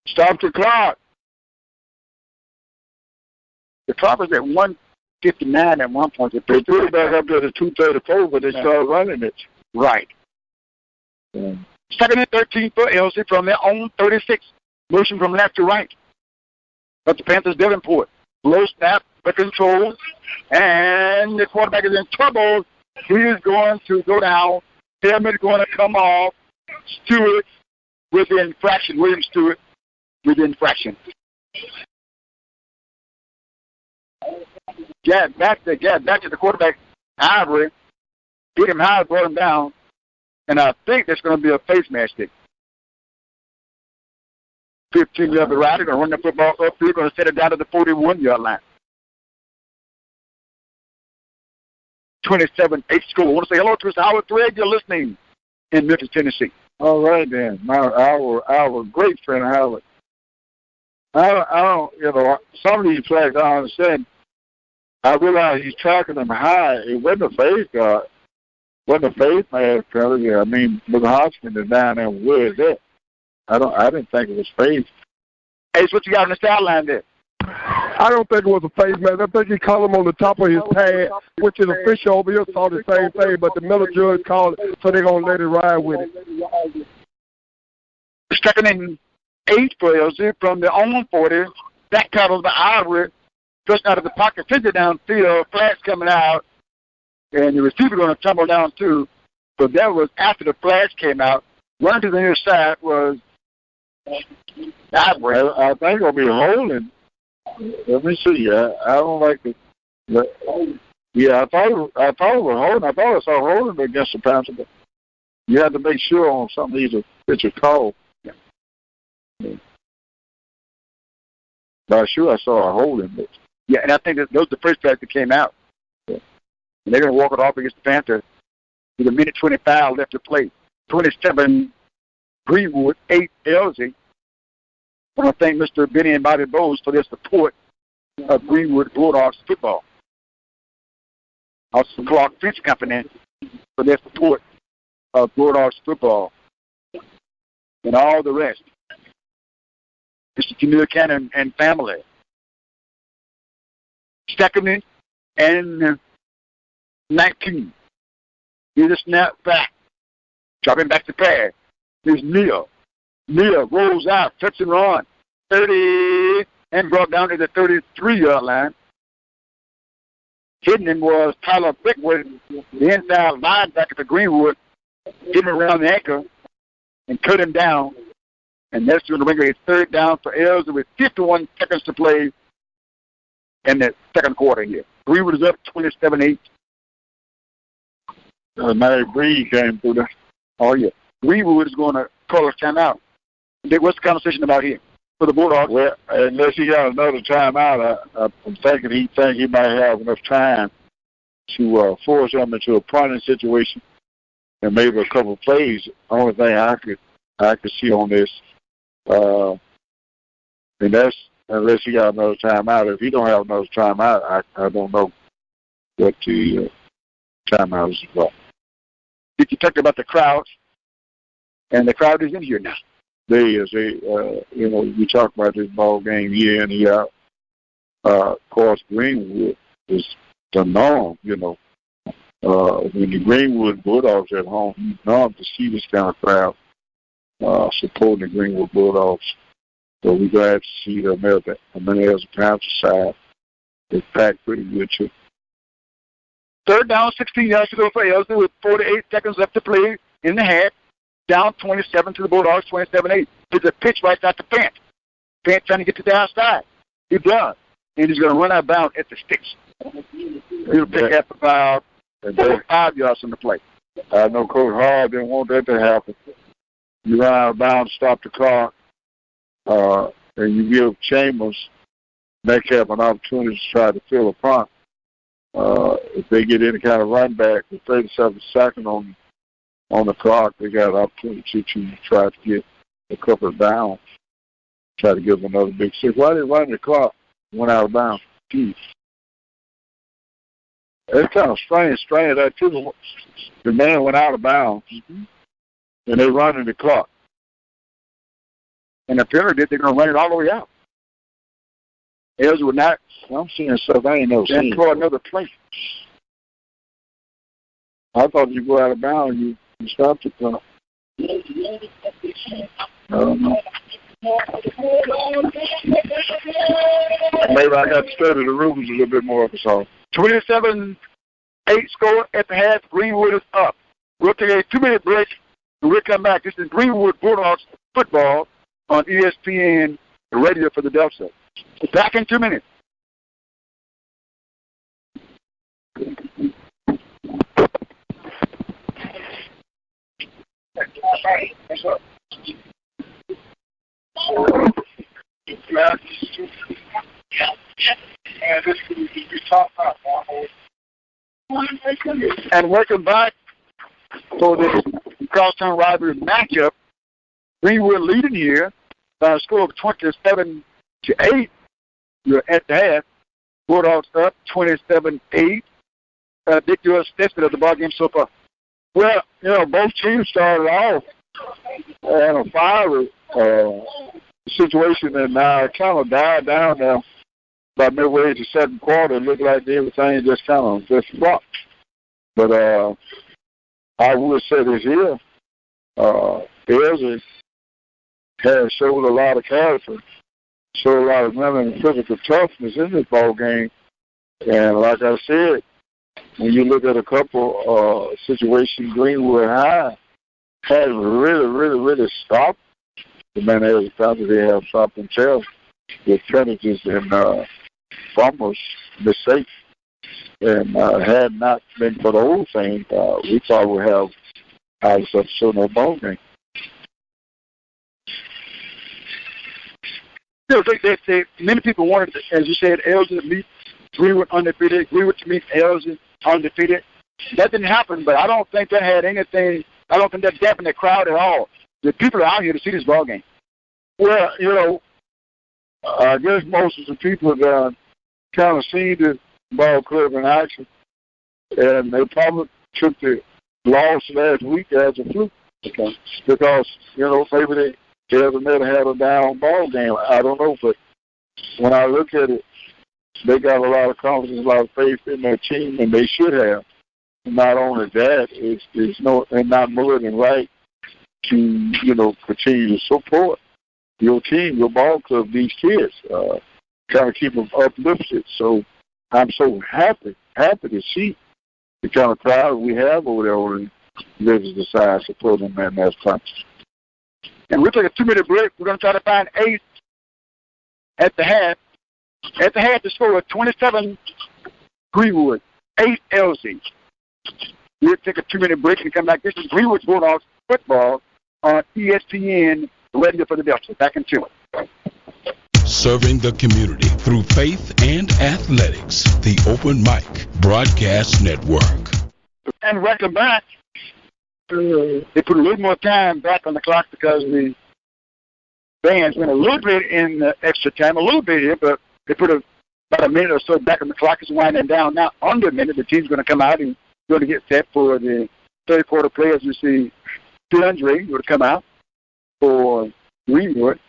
Stop the clock. The clock was at 1:59 at one point. They threw it back up to the 2:34, but they started running it. Right. Yeah. Second and 13 for Elzy from their own 36. Motion from left to right. But the Panthers Davenport. Low snap, but control. And the quarterback is in trouble. He is going to go down. Helmet is going to come off. Stewart with the infraction. William Stewart with the infraction. Back to the quarterback, Ivory. Hit him high, brought him down. And I think there's going to be a face mask stick. 15 yards right. They're going to run the football up. They're going to set it down to the 41-yard line. 27-8 score. I want to say hello to Mr. Howard Thread. You're listening in Memphis, Tennessee. All right, then. Our great friend Howard. I don't, some of these flags I don't understand. I realize he's tracking them high. It wasn't a phase guard. Wasn't a face mask penalty. I mean, Mr. Hodgson is down there. Where is that? I didn't think it was face. Hey, so what you got on the sideline there? I don't think it was a face mask. I think he called him on the top of his pad, which is official over here saw the same thing, but the Miller judge called it, so they're going to let it ride with it. Second and 8 for Elzy from their own 40. Back tackled by Ivory. Just out of the pocket, 50 downfield, flats coming out. And the receiver going to tumble down too. But that was after the flash came out. Running to the near side was Ivory. I think it'll be holding. Let me see. I don't like it. Yeah, I thought it was holding. I thought I saw holding against the Panthers. But you have to make sure on some of these pitcher call. Yeah. Not sure I saw a holding. But yeah, and I think that those are the first flags that came out. Yeah. And they're going to walk it off against the Panthers with a minute 25 left to play. 27 Greenwood, 8 Elzy. I want to thank Mr. Benny and Bobby Bowes for their support of Greenwood Bulldogs football. Also, Clark Fence Company for their support of Bulldogs football. And all the rest. Mr. Jamil Cannon and family. Second and 19. Here's a snap back. Dropping back to pass. Here's Neal. Neal rolls out, touch and run. 30 and brought down to the 33-yard line. Hitting him was Tyler Bickwood, the inside linebacker for Greenwood. Hit him around the ankle and cut him down. And that's going to bring a third down for Elzy with 51 seconds to play in the second quarter here. Greenwood is up 27-8. Mary Breed came through there. Oh, yeah. Greenwood is going to call a timeout. What's the conversation about here for the Bulldogs? Well, unless he got another timeout, I'm thinking he might have enough time to force them into a punting situation and maybe a couple of plays. Only thing I could see on this, and that's unless he got another timeout. If he don't have another timeout, I don't know what the timeout is about. Did you talk about the crowd? And the crowd is in here now. There is. We talk about this ball game year in, year out. Of course, Greenwood is the norm, when the Greenwood Bulldogs at home, he's norm to see this kind of crowd. supporting the Greenwood Bulldogs. So we're glad to see the Elzy Panther side is packed pretty good too. Third down, 16 yards to go for Elzy with 48 seconds left to play in the half. Down 27 to the Bulldogs, 27-8. It's a pitch right out to Pant. Pant trying to get to the outside. He does. And he's going to run out of bounds at the sticks. He'll pick up about 5 yards from the play. I know Coach Hall didn't want that to happen. You run out of bounds, stop the clock, and you give Chambers Metcalf an opportunity to try to fill a punt. If they get any kind of run back with 37 seconds on the clock, they got an opportunity to try to get a couple of downs, try to give them another big six. Why they run the clock? Went out of bounds. Geez. It's kind of strange. That too. The man went out of bounds, and they running the clock. And the penalty, they're going to run it all the way out. Elzy would not. I'm seeing stuff I ain't never seen. For another play. I thought you go out of bounds, you stop the clock. I don't know. Maybe I got to study the rules a little bit more. So 27-8 score at the half. Greenwood is up. We'll take a 2-minute break. When we come back, this is Greenwood Bulldogs football on ESPN radio for the Delta. Back in 2 minutes. And welcome back for this crosstown rivalry matchup. Greenwood leading here by a score of 27-8. You're at the half. Bulldogs up 27-8. Dick, your assessment of the ball game so far? Well, both teams started off in a fiery situation, and now it kind of died down now. By midway to second quarter, it looked like everything just flopped. But I would say this here, Elzy has showed a lot of character, showed a lot of mental and physical toughness in this ball game. And like I said, when you look at a couple situations, Greenwood High has really stopped the man Elzy Panther. They have stopped themselves with penalties and fumbles, mistakes. And had not been for the whole thing, we thought we'd have out of such no ball game. Many people wanted, as you said, Elzy to meet Greenwood undefeated, Greenwood to meet Elzy undefeated. That didn't happen, but I don't think that had anything. I don't think that dampened the crowd at all. The people are out here to see this ball game. Well, I guess most of the people that kind of seen the ball club in action, and they probably took the loss last week as a fluke. Okay. Because, maybe they haven't never had a down ball game. I don't know, but when I look at it, they got a lot of confidence, a lot of faith in their team, and they should have. Not only that, it's not more than right to, continue to support your team, your ball club, these kids, kind of keep them uplifted. So I'm so happy to see the kind of crowd we have over there on the Elzy side supporting them as punch. And we'll take a 2-minute break. We're going to try to find 8 at the half. At the half, the score was 27 Greenwood, 8 Elzy. We'll take a 2-minute break and come back. This is Greenwood Bulldogs football on ESPN radio for the Delta. Back in 2. Serving the community through faith and athletics. The Open Mic Broadcast Network. And welcome back. They put a little more time back on the clock because the fans went a little bit in the extra time, a little bit here, but they put about a minute or so back on the clock. It's winding down now. Under a minute, the team's going to come out and going to get set for the third quarter play. As you see, DeAndre will come out for Greenwood.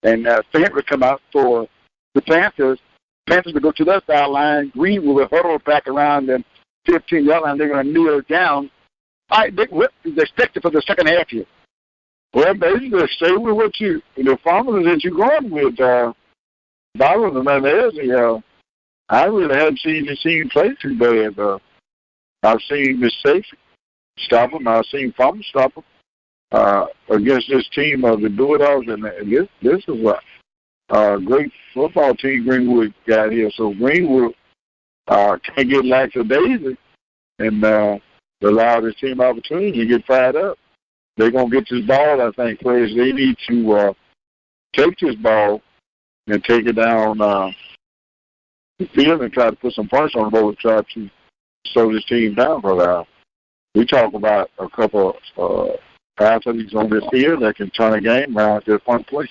And Fant would come out for the Panthers. Panthers would go to their sideline. Greenwood will huddle back around the 15-yard line. They're going to kneel down. All right, Dick, what is expected for the second half here? Well, basically, stay with what the formulas that you're going with. Byron and Elzy, I really haven't seen the team play too bad. I've seen mistakes stop them. I've seen fumbles stop them against this team of the Bulldogs, and this is a great football team Greenwood got here. So Greenwood can't get lackadaisy and allow this team opportunity to get fired up. They're going to get this ball, I think, players. They need to take this ball and take it down the field and try to put some points on the board, try to slow this team down for a while. We talk about a couple athletes on this field that can turn a game around to one play.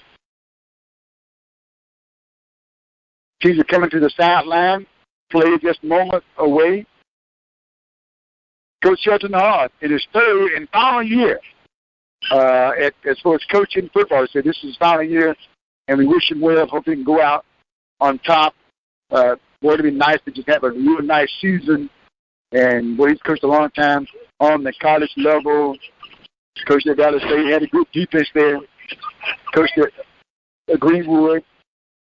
Teams are coming to the sideline, play just moment away. Coach Shelton Hart, in his third and final year as far as coaching football, he said this is his final year, and we wish him well. Hope he can go out on top. Boy, it'd be nice to just have a real nice season. And boy, he's coached a long time on the college level. Coached at Dallas State, had a good defense there. Coached at Greenwood,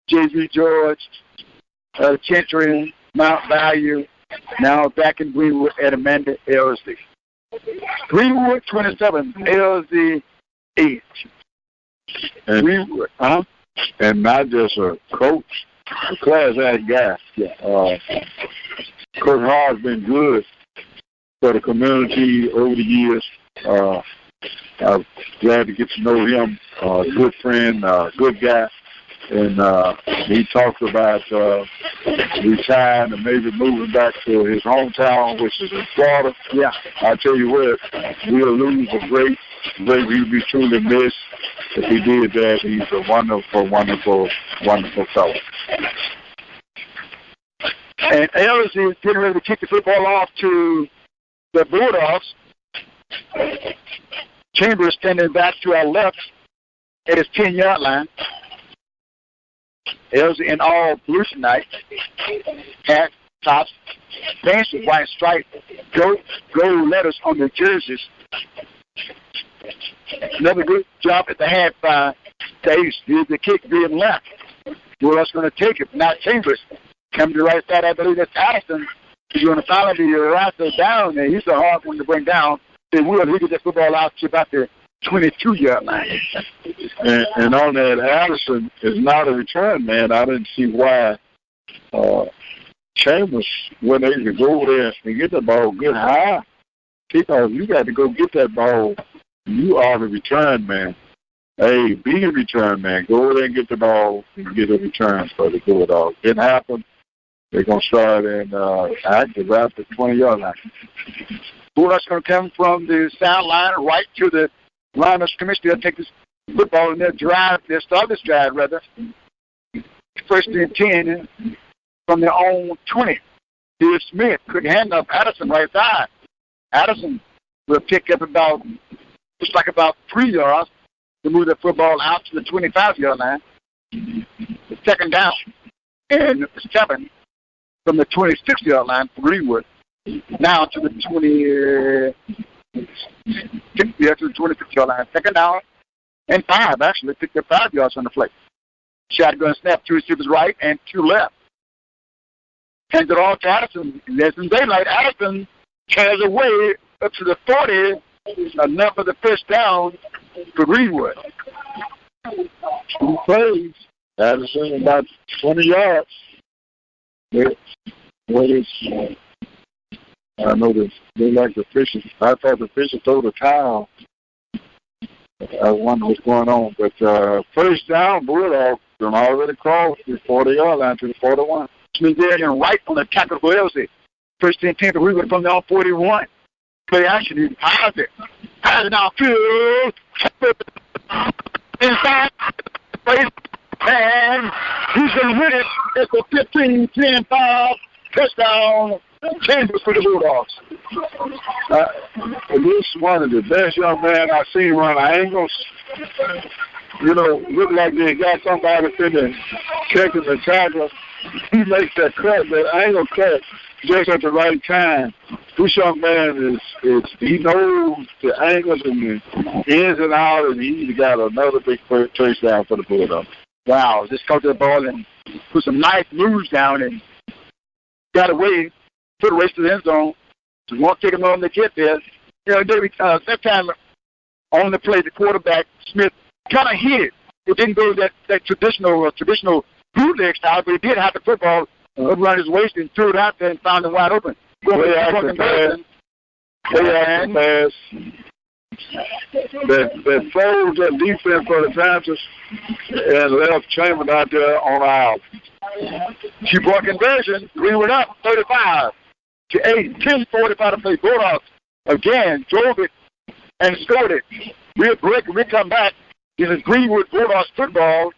J.V. George, Chantry, Mount Value. Now back in Greenwood at Amanda Elzy. Greenwood 27, Elzy 8. And Greenwood, and not just a coach, a class act guy. Coach Hart's been good for the community over the years. I'm glad to get to know him. Good friend, good guy. And he talked about retiring and maybe moving back to his hometown, which is in Florida. Yeah. I tell you what, we'll lose a great, he'll be truly missed. If he did that, he's a wonderful, wonderful, wonderful fellow. And Elzy is getting ready to kick the football off to the Bulldogs. Chambers standing back to our left at his 10-yard line. Elzy in all blue tonight. Hat, tops, pants with white stripe, gold letters on their jerseys. Another good job at the half by Davis. The kick being left. Who else going to take it? Not Chambers. Coming to the right side, I believe that's Addison. He's going to finally be right there down there. He's a hard one to bring down. They will. He get that football out to about the 22-yard line. And on that, Addison is not a return man. I didn't see why Chambers wasn't able to go over there and get the ball good high. Because you got to go get that ball. You are the return man. Hey, be a return man. Go over there and get the ball and get a return for the Bulldogs. Didn't happen. They're going to start and active after the 20-yard line. Bulldogs going to come from the sideline right to the line of scrimmage. They'll take this football in their drive. They'll start this drive, rather. First and 10 from their own 20. Steve Smith couldn't hand up Addison right side. Addison will pick up about 3 yards to move the football out to the 25-yard line. The second down and 7 from the 26-yard line for Greenwood. Now to the 26-yard line. Second down and 5, actually. Picked up 5 yards on the play. Shotgun snap, 2 receivers right and 2 left. Hands it off to Addison. Less than daylight. Addison carries away up to the 40. Enough of the first down for Greenwood. 2 plays. Addison about 20 yards. What is... I know that they like the Fisher. I thought the Fisher threw the towel. I wonder what's going on. But first down, Bulldogs already crossed the 40-yard line to the 41. Smith there and right on the tackle for Elzy. First and 10 for Greenwood from the 41. Play action. He has it. Has it now. Field. Inside. And he's going to hit it. It's a 15, 10, 5. Touchdown. Chambers for the Bulldogs. This is one of the best young men I've seen run angles. You know, look like they got somebody sitting checking the tackle. He makes that cut, that angle cut, just at the right time. this young man he knows the angles and the ins and outs, and he's got another big touchdown for the Bulldogs. Wow, just caught the ball and put some nice moves down and got away, put a race to the end zone. It won't take him long to get there. You know, that time on the play, the quarterback, Smith, kind of hit it. It didn't go that traditional bootleg style, but he did have the football around his waist and threw it out there and found him wide open. Play action pass. That froze that defense for the Panthers and left Chambers out there on out. Two-point conversion. Greenwood up 35-8. 10:45 to play. Bulldogs again drove it and scored it. We'll break and we'll come back. This is Greenwood Bulldogs football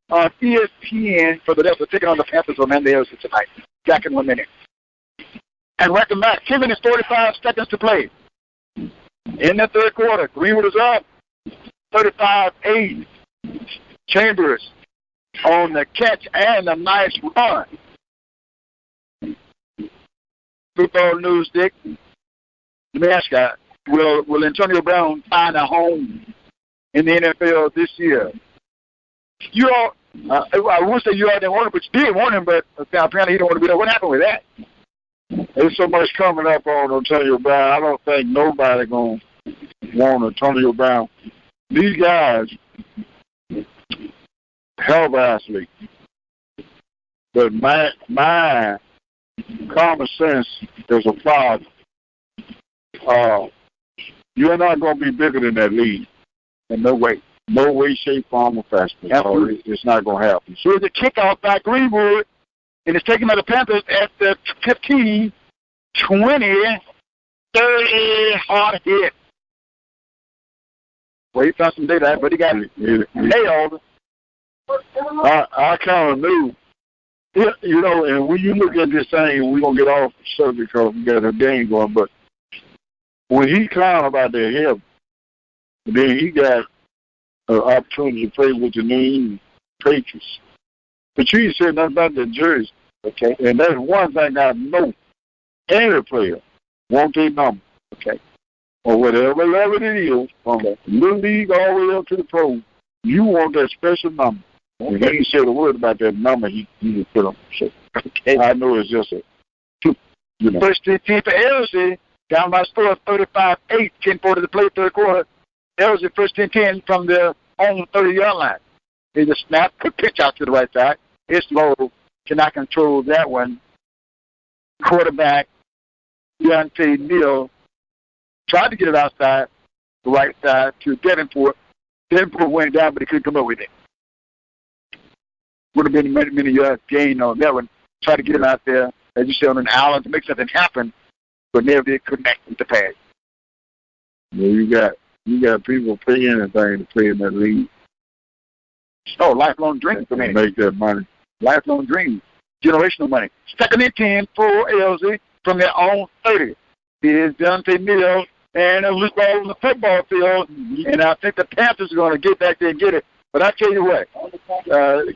on ESPN for the Delta, taking on the Panthers on Monday tonight. Back in 1 minute. And welcome back. 2 minutes, 45 seconds to play. In the third quarter, Greenwood is up 35-8. Chambers on the catch and a nice run. Football news, Dick. Let me ask you, will Antonio Brown find a home in the NFL this year? You all, I would say you all didn't want him, but you did want him, but apparently he don't want to be there. What happened with that? There's so much coming up on Antonio Brown. I don't think nobody going to want Antonio Brown. These guys, hell athlete. But my common sense is a father. You're not going to be bigger than that league. In no way. No way, shape, form, or fashion. It's not going to happen. So it's a kickoff by Greenwood, and it's taken by the Panthers at the 15, 20, 30, hard hit. Well, he found some data, but he got nailed. I kind of knew. You know, and when you look at this thing, we're going to get off the subject because we got a game going, but when he climbed about their hip, then he got an opportunity to play with the New England Patriots. But you ain't said nothing about the jersey. Okay. And that's one thing I know. Any player want their number. Okay. Or whatever level it is, from the little league all the way up to the pro, you want that special number. Okay. And he ain't said a word about that number he would put on. So I know it's just a you know. First 15 for Elzy, down by score of 35-8, 10-4 to the play, third quarter. Elzy first 10 from the own 30-yard line. They just snap, quick pitch out to the right side. It's low, cannot control that one. Quarterback, Deontay Neal, tried to get it outside, the right side to Davenport. Davenport went down, but he couldn't come up with it. Would have been many yards gain on that one. Tried to get it out there, as you said, on an island to make something happen, but never did connect with the pass. Yeah, you got people pay anything to play in that league. Oh, lifelong dream for me. Make that money. Lifelong dream. Generational money. Second and 10 for Elzy from their own 30. It is Deontay Neal and a loose ball on the football field, and I think the Panthers are going to get back there and get it. But I tell you what,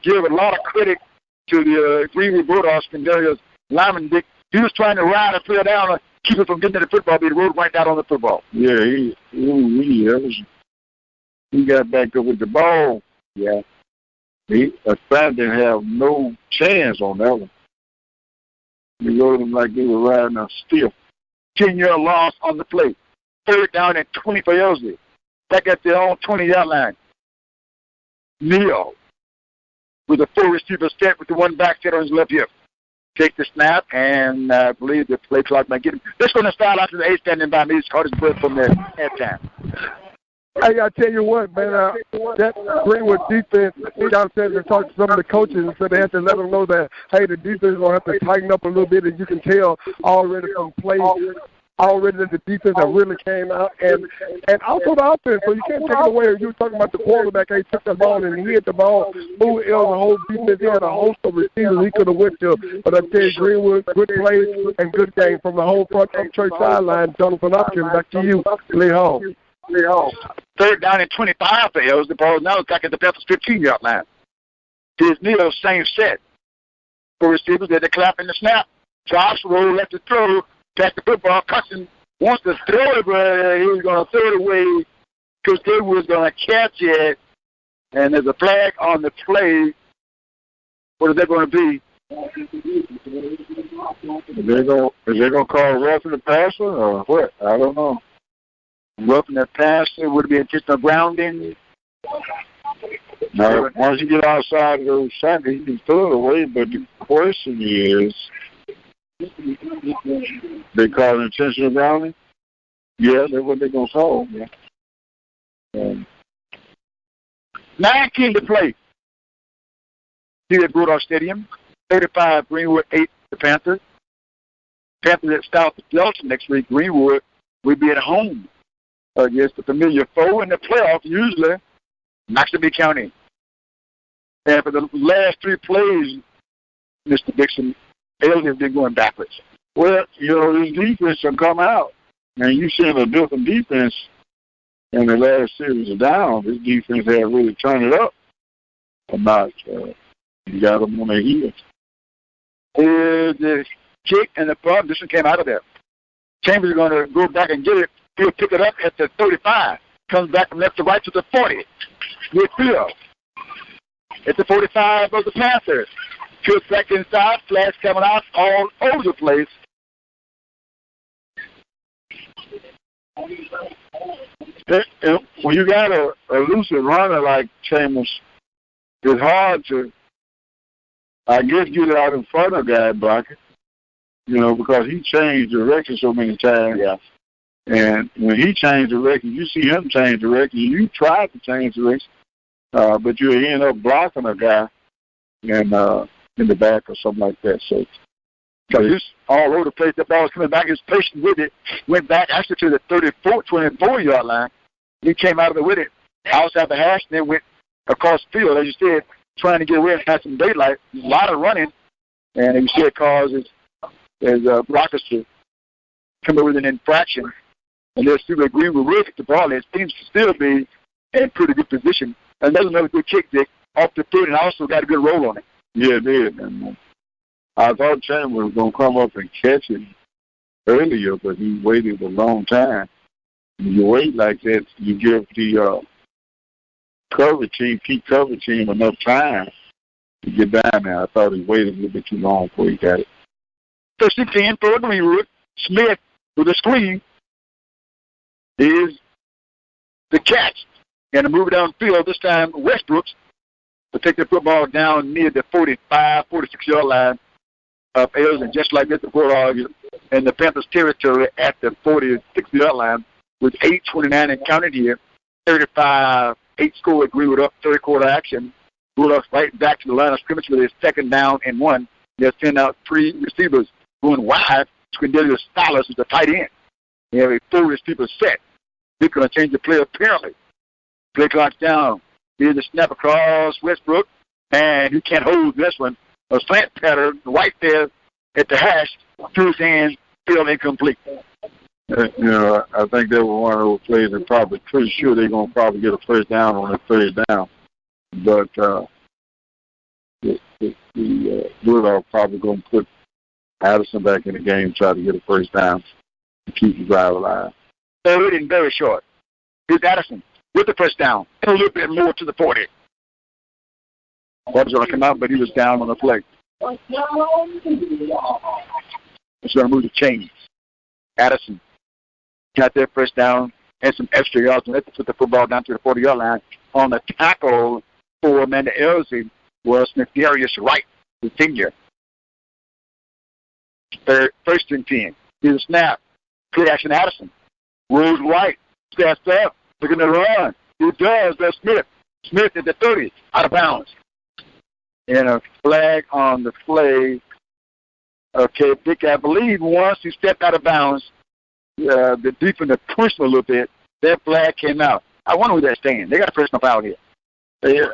give a lot of credit to the Greenwood Bulldogs and Darius Lyman. Dick, he was trying to ride a player down and keep it from getting to the football, but he rode right down on the football. Yeah, he got back up with the ball. Yeah. He didn't have no chance on that one. He rode him like he was riding a stiff. 10-yard loss on the play. Third down and 20 for Elzy. Back at their own 20-yard line. Neal with a full receiver step with the one back set on his left hip. Take the snap, and I believe the play clock might get him. This is going to start after the 8 standing by me. He's caught his breath from the halftime. Hey, I tell you what, man, that Greenwood defense, we got to talk to some of the coaches, and so they have to let them know that, hey, the defense is going to have to tighten up a little bit, and you can tell already from plays, already that the defense have really came out, and also the offense, so you can't take it away. You were talking about the quarterback, he took the ball and he hit the ball, moved the whole defense, he had a host of receivers he could have went to, but I tell you, Greenwood, good play and good game from the whole front of church sideline. Jonathan Hopkins, back to you, Lee Hall. Third down and 25 for Elzy. The ball now is back at the Panthers' 15-yard line. Here's Neal, same set. For receivers, they're clapping the snap. Drops, roll, left to throw. pass the football. Custom wants to throw it, but he was going to throw it away. Coach Greenwood was going to catch it, and there's a flag on the play. What is that going to be? Is they going to call roughing the passer or what? I don't know. Roughing the passer would be intentional grounding. Now, once you get outside of those seconds, you can throw it away, but the question is, they call it intentional grounding? Yeah, that's what they're going to call. Yeah. 19 to play. Here at Bulldog Stadium. 35 Greenwood, 8 the Panthers. Panthers at South Delta next week. Greenwood will be at home against the familiar foe in the playoffs, usually Mississippi County. And for the last 3 plays, Mr. Dickson, Elzy has been going backwards. Well, this defense will come out. And you've seen a different defense in the last series of down. This defense had really turned it up a notch. You got them on their heels. The kick and the ball, this one came out of there. Chambers is going to go back and get it. He'll pick it up at the 35. Comes back from left to right to the 40. With Phil. At the 45 of the Panthers. Kicks back inside. Flash coming out all over the place. When you got a elusive runner like Chambers, it's hard to, I guess, get it out in front of a guy blocking, because he changed direction so many times. Yeah. And when he changed direction, you see him change direction. You try to change direction, but you end up blocking a guy in the back or something like that. So, he's all over the place. The ball was coming back. He was patient with it. Went back actually to the 24-yard line. He came out of it with it outside the hash, and then went across the field, as you said, trying to get away and have some daylight. A lot of running, and as you said, causes blockers to come up with an infraction. And they'll see where Greenwood will get the ball. It seems to still be in pretty good position. And that's another good kick, Dick, off the foot, and also got a good roll on it. Yeah, it did. And I thought Chambers was going to come up and catch it earlier, but he waited a long time. When you wait like that, you give the key cover team enough time to get down there. I thought he waited a little bit too long before he got it. First and 10 for Greenwood. Smith with a screen is the catch. And to move it downfield, this time Westbrooks to take the football down near the 45, 46-yard line of Elzy. And just like that, the Bulldogs in the Panthers territory at the 46-yard line with 8:29 and counted here. 35, 8 score at Greenwood up, third quarter action. Bulldogs right back to the line of scrimmage with a 2nd down and 1. They'll send out 3 receivers going wide. Squindelius Stylus is the tight end. They have a 4 receiver set. They're going to change the play apparently. Play clock's down. Here's the snap across Westbrook, and he can't hold this one. A slant pattern right there at the hash, through his hands, still incomplete. I think that was one of those plays that probably pretty sure they're going to probably get a first down on that third down. But the Bulldogs probably going to put Addison back in the game, try to get a first down to keep the drive alive. Third and very short. Here's Addison with the first down. A little bit more to the 40. Was going to come out, but he was down on the play. It's going to move the chains. Addison got their first down and some extra yards, and they put the football down to the 40-yard line. On the tackle for Amanda Elzy was Nefarious Wright, the senior. First and 10. Here's a snap. Play action Addison. Rolls right. Steps up. Looking to run. He does. That's Smith. Smith at the 30. Out of bounds. And a flag on the play. Okay, Dick, I believe once he stepped out of bounds, the defender pushed him a little bit. That flag came out. I wonder who that's saying. They got a personal foul here. Yeah,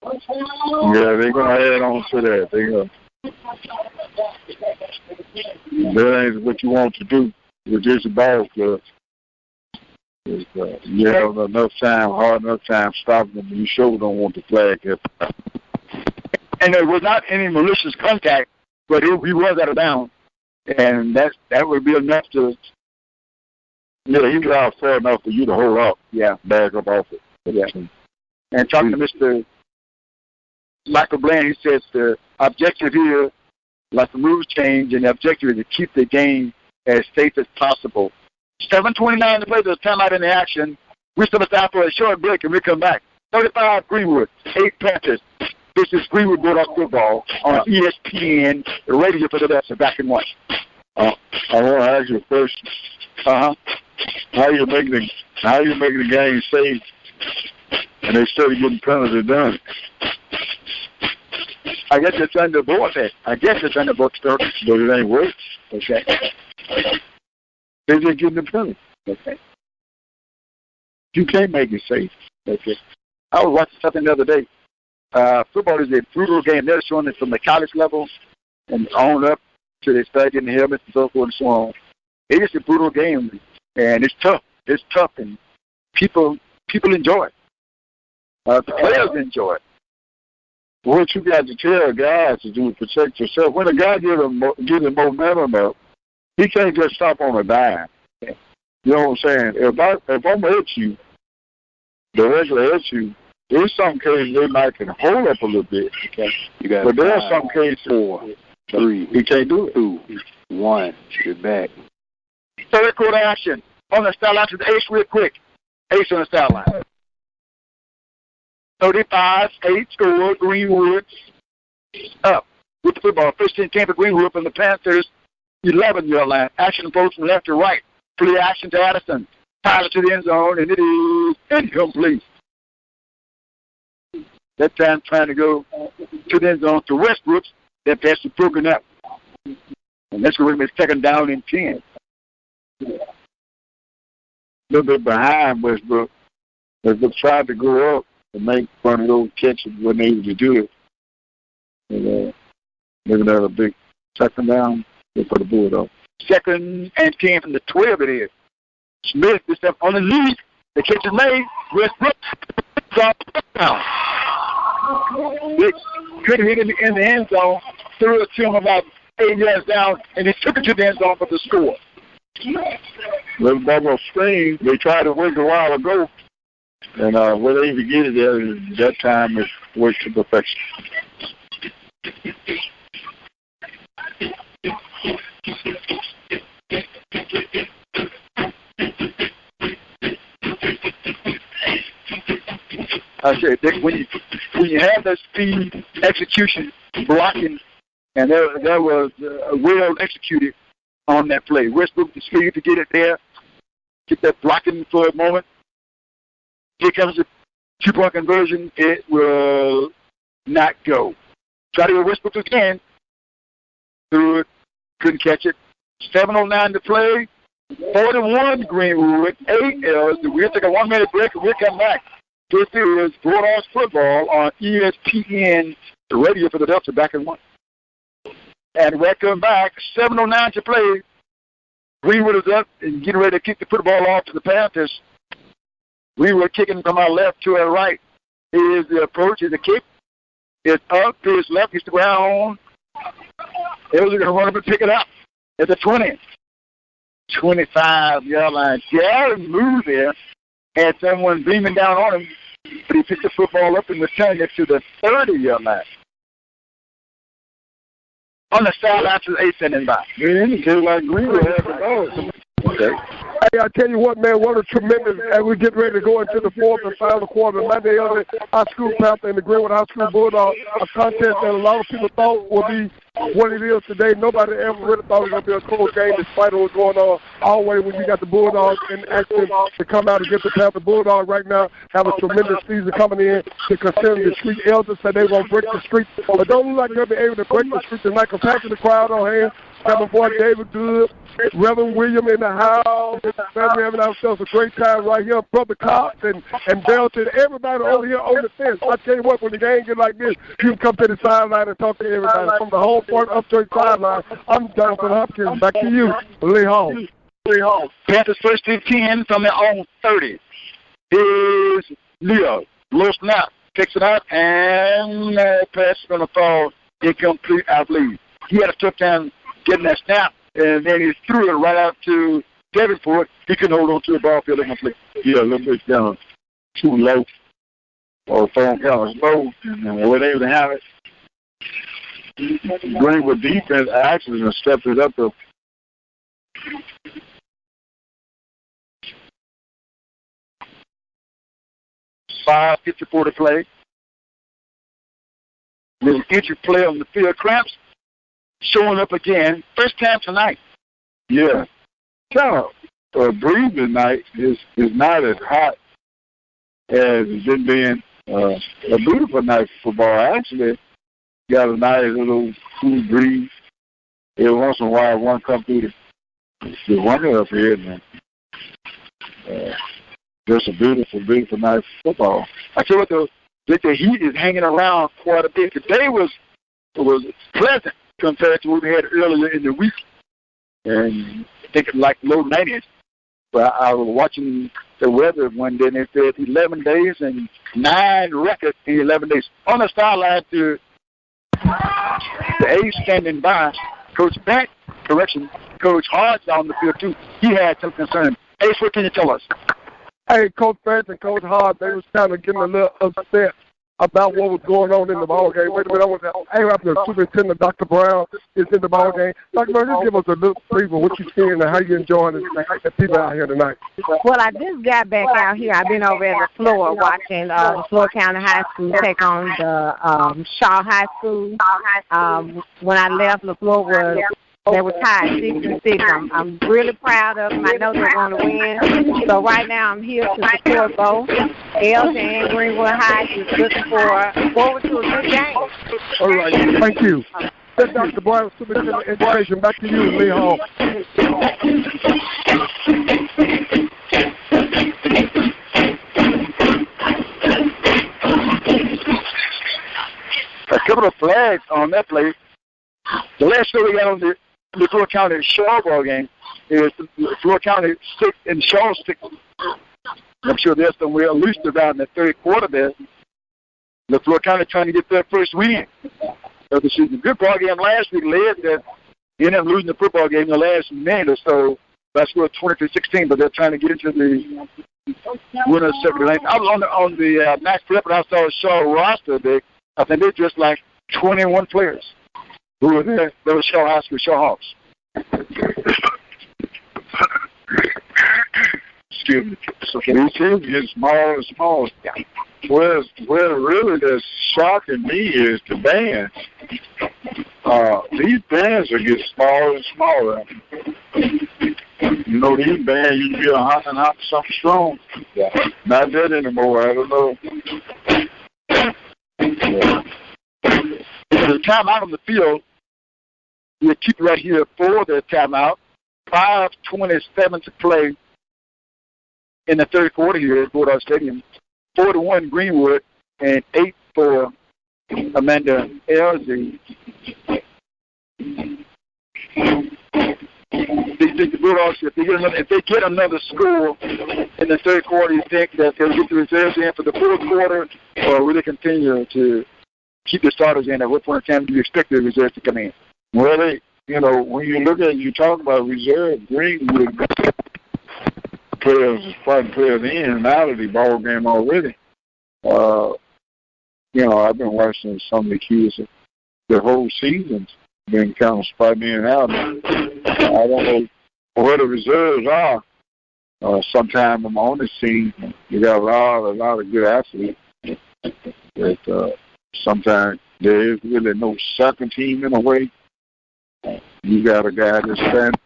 they're going to add on to that. That ain't what you want to do with this ball club. You have enough time, hard enough time stopping them. You sure don't want the flag here. And there was not any malicious contact, but he was out of bounds. And that would be enough to, yeah, he was out far enough for you to hold up. Yeah, bag up off it. Yeah. And talking to Mr. Michael Bland, he says the objective here, like the rules change, and the objective is to keep the game as safe as possible. 7:29 to play, there's timeout in the action. We still stop for a short break, and we come back. 35 Greenwood, 8 Panthers. This is Greenwood Bulldog football on ESPN, the radio for the Dutch, back in one. I want to ask you first, how you making the game safe, and they still getting penalties done? I guess it's under board. I guess it's under board, but it ain't work. Okay. They're just getting the penalty. Okay. You can't make it safe. Okay. I was watching something the other day. Football is a brutal game. They're showing it from the college level and on up to they start getting helmets and so forth and so on. It is a brutal game, and it's tough. It's tough, and people enjoy it. The players enjoy it. What you got to tell guys to do is protect yourself. When a guy get the momentum up, he can't just stop on a dime. You know what I'm saying? If I'm going to hit you, the regular hit you, in some cases they might can hold up a little bit. Okay. But there are some cases 4, 3, he can't do it. 2, 1, you're back. Third quarter action. On the sideline to the Ace real quick. Ace on the sideline. 35, 8 score, Greenwood up with the football. First in came for Greenwood from the Panthers, 11-yard line. Action goes from left to right. Play action to Addison. Tyler to the end zone, and it is incomplete. That time trying to go to the end zone to Westbrook. That pass is broken up. And that's going to be second down and 10. A little bit behind Westbrook. Westbrook tried to go up and make one of those catches, wasn't able to do it. And maybe another big second down for the Bulldogs. Second and 10 from the 12 it is. Smith is up on the lead. The catch is made. Westbrook down. Could hit him in the end zone. Threw it to him about 8 yards down, and he took it to the end zone for the score. Little bubble screen. They tried to wait a while ago. And whether they even get it there, that time is worked to perfection. I said, when you have that speed, execution, blocking, and there was well executed on that play. Westbrook the speed to get it there, get that blocking for a moment. Here comes the two-point conversion. It will not go. Try to go Westbrook again. Threw it. Couldn't catch it. 7:09 to play. 41 Greenwood. 8 L's. We'll take a 1-minute break and we'll come back. This is Bulldogs football on ESPN, the radio for the Delta, back in one. And we'll come back. 7:09 to play. Greenwood is up and getting ready to kick the football off to the Panthers. Greenwood kicking from our left to our right. Is the approach, is the kick. It's up to his left, he's the ground. Elzy going to run up and pick it up at the 20. 25-yard line. Gary moved there. Had someone beaming down on him, but he picked the football up and returned it to the 30-yard line. On the sideline to the 8 sending by. Man, it like Greenwood had the ball. Okay. Hey, I tell you what, man, what a tremendous, and we're getting ready to go into the fourth and final quarter. Monday on the high school Panther and the Greenwood High School Bulldogs, a contest that a lot of people thought would be what it is today. Nobody ever really thought it was going to be a close game despite what was going on all the way when you got the Bulldogs in action to come out against the Panther. Bulldogs right now have a tremendous season coming in to consider the streak. Elzy said they were going to break the streak, but don't look like they'll be able to break the streak tonight. Compared the crowd on hand, got my boy David Good, Reverend William in the house. We're having ourselves a great time right here. Brother Cox and Belton, everybody over here on the fence. I tell you what, when the game get like this, you can come to the sideline and talk to everybody. From the home point up to the sideline, I'm Jonathan Hopkins. Back to you, Lee Hall. Panthers first and 10 from their own 30. Here's Leo. Low snap. Picks it up, and pass is going to fall incomplete, I believe. He had a tough time getting that snap. and then he threw it right out to Davenport. He couldn't hold on to the ball field. Yeah, a little bit down too low, or phone count was low, and they were able to have it. Greenwood defense actually stepped it up to 5:54 to play. There's an injury play on the field. Cramps showing up again. First time tonight. Yeah. Kind of breathing night is not as hot as it's been a beautiful night for football. Actually, got a nice little cool breeze. Every once in a while, one come through the window up here, man. Just a beautiful, beautiful night for football. I tell you what, the heat is hanging around quite a bit. Today was pleasant compared to what we had earlier in the week, and I think it's like low 90s. But I was watching the weather one day, and they said 11 days and 9 records in 11 days. On the sideline, to the A's standing by, Coach Hard's on the field too. He had some concern. Ace, what can you tell us? Hey, Coach Fantz and Coach Hart, they was kind of getting a little upset about what was going on in the ball game. Wait a minute, I want to the Superintendent Dr. Brown is in the ball game. Dr. Brown, just give us a little preview of what you're seeing and how you're enjoying the people out here tonight. Well, I just got back out here. I've been over at the floor watching the Floyd County High School take on the Shaw High School. When I left, the floor they were tied 6-6. I'm really proud of them. I know they're going to win. So right now I'm here to support both Elzy and Greenwood High. Just looking forward to a good game. All right. Thank you. That's Dr. Brown, Superintendent of Education. Back to you, Lee Hall. A couple of flags on that play. The last show we got on the Floyd County Shaw ball game is the Floyd County 6 and Shaw 6. I'm sure there's somewhere at least around the third quarter there. The Floyd County trying to get their first win of the season. Good ball game last week led that ended up losing the football game in the last minute or so. That's scored 20-16, but they're trying to get into the winner's circle. I was on the match flip, and I saw a Shaw roster. I think they're just like 21 players who were there. They were Shaw High School Shaw Hawks. Excuse me. These teams get smaller and smaller. Where really that's shocking me is the bands. These bands are getting smaller and smaller. You know, these bands used to be 100 something strong. Not that anymore. I don't know. The timeout on the field, we'll keep right here for the timeout. 5:27 to play in the third quarter here at Bulldog Stadium. 4-1 Greenwood and 8 for Amanda Elzy. The Bulldogs, if they get another score in the third quarter, you think that they'll get the reserves in for the fourth quarter, or will they continue to keep the starters in? At what point in time do you expect the reserves to come in? Well, when you look at you talk about reserve, Greenwood players in and out of the ball game already. I've been watching some of the kids the whole season's been kind of spotting in and out. I don't know where the reserves are. Sometime I'm on the scene. You got a lot of good athletes. But sometimes there is really no second team in a way. You got a guy that's standing.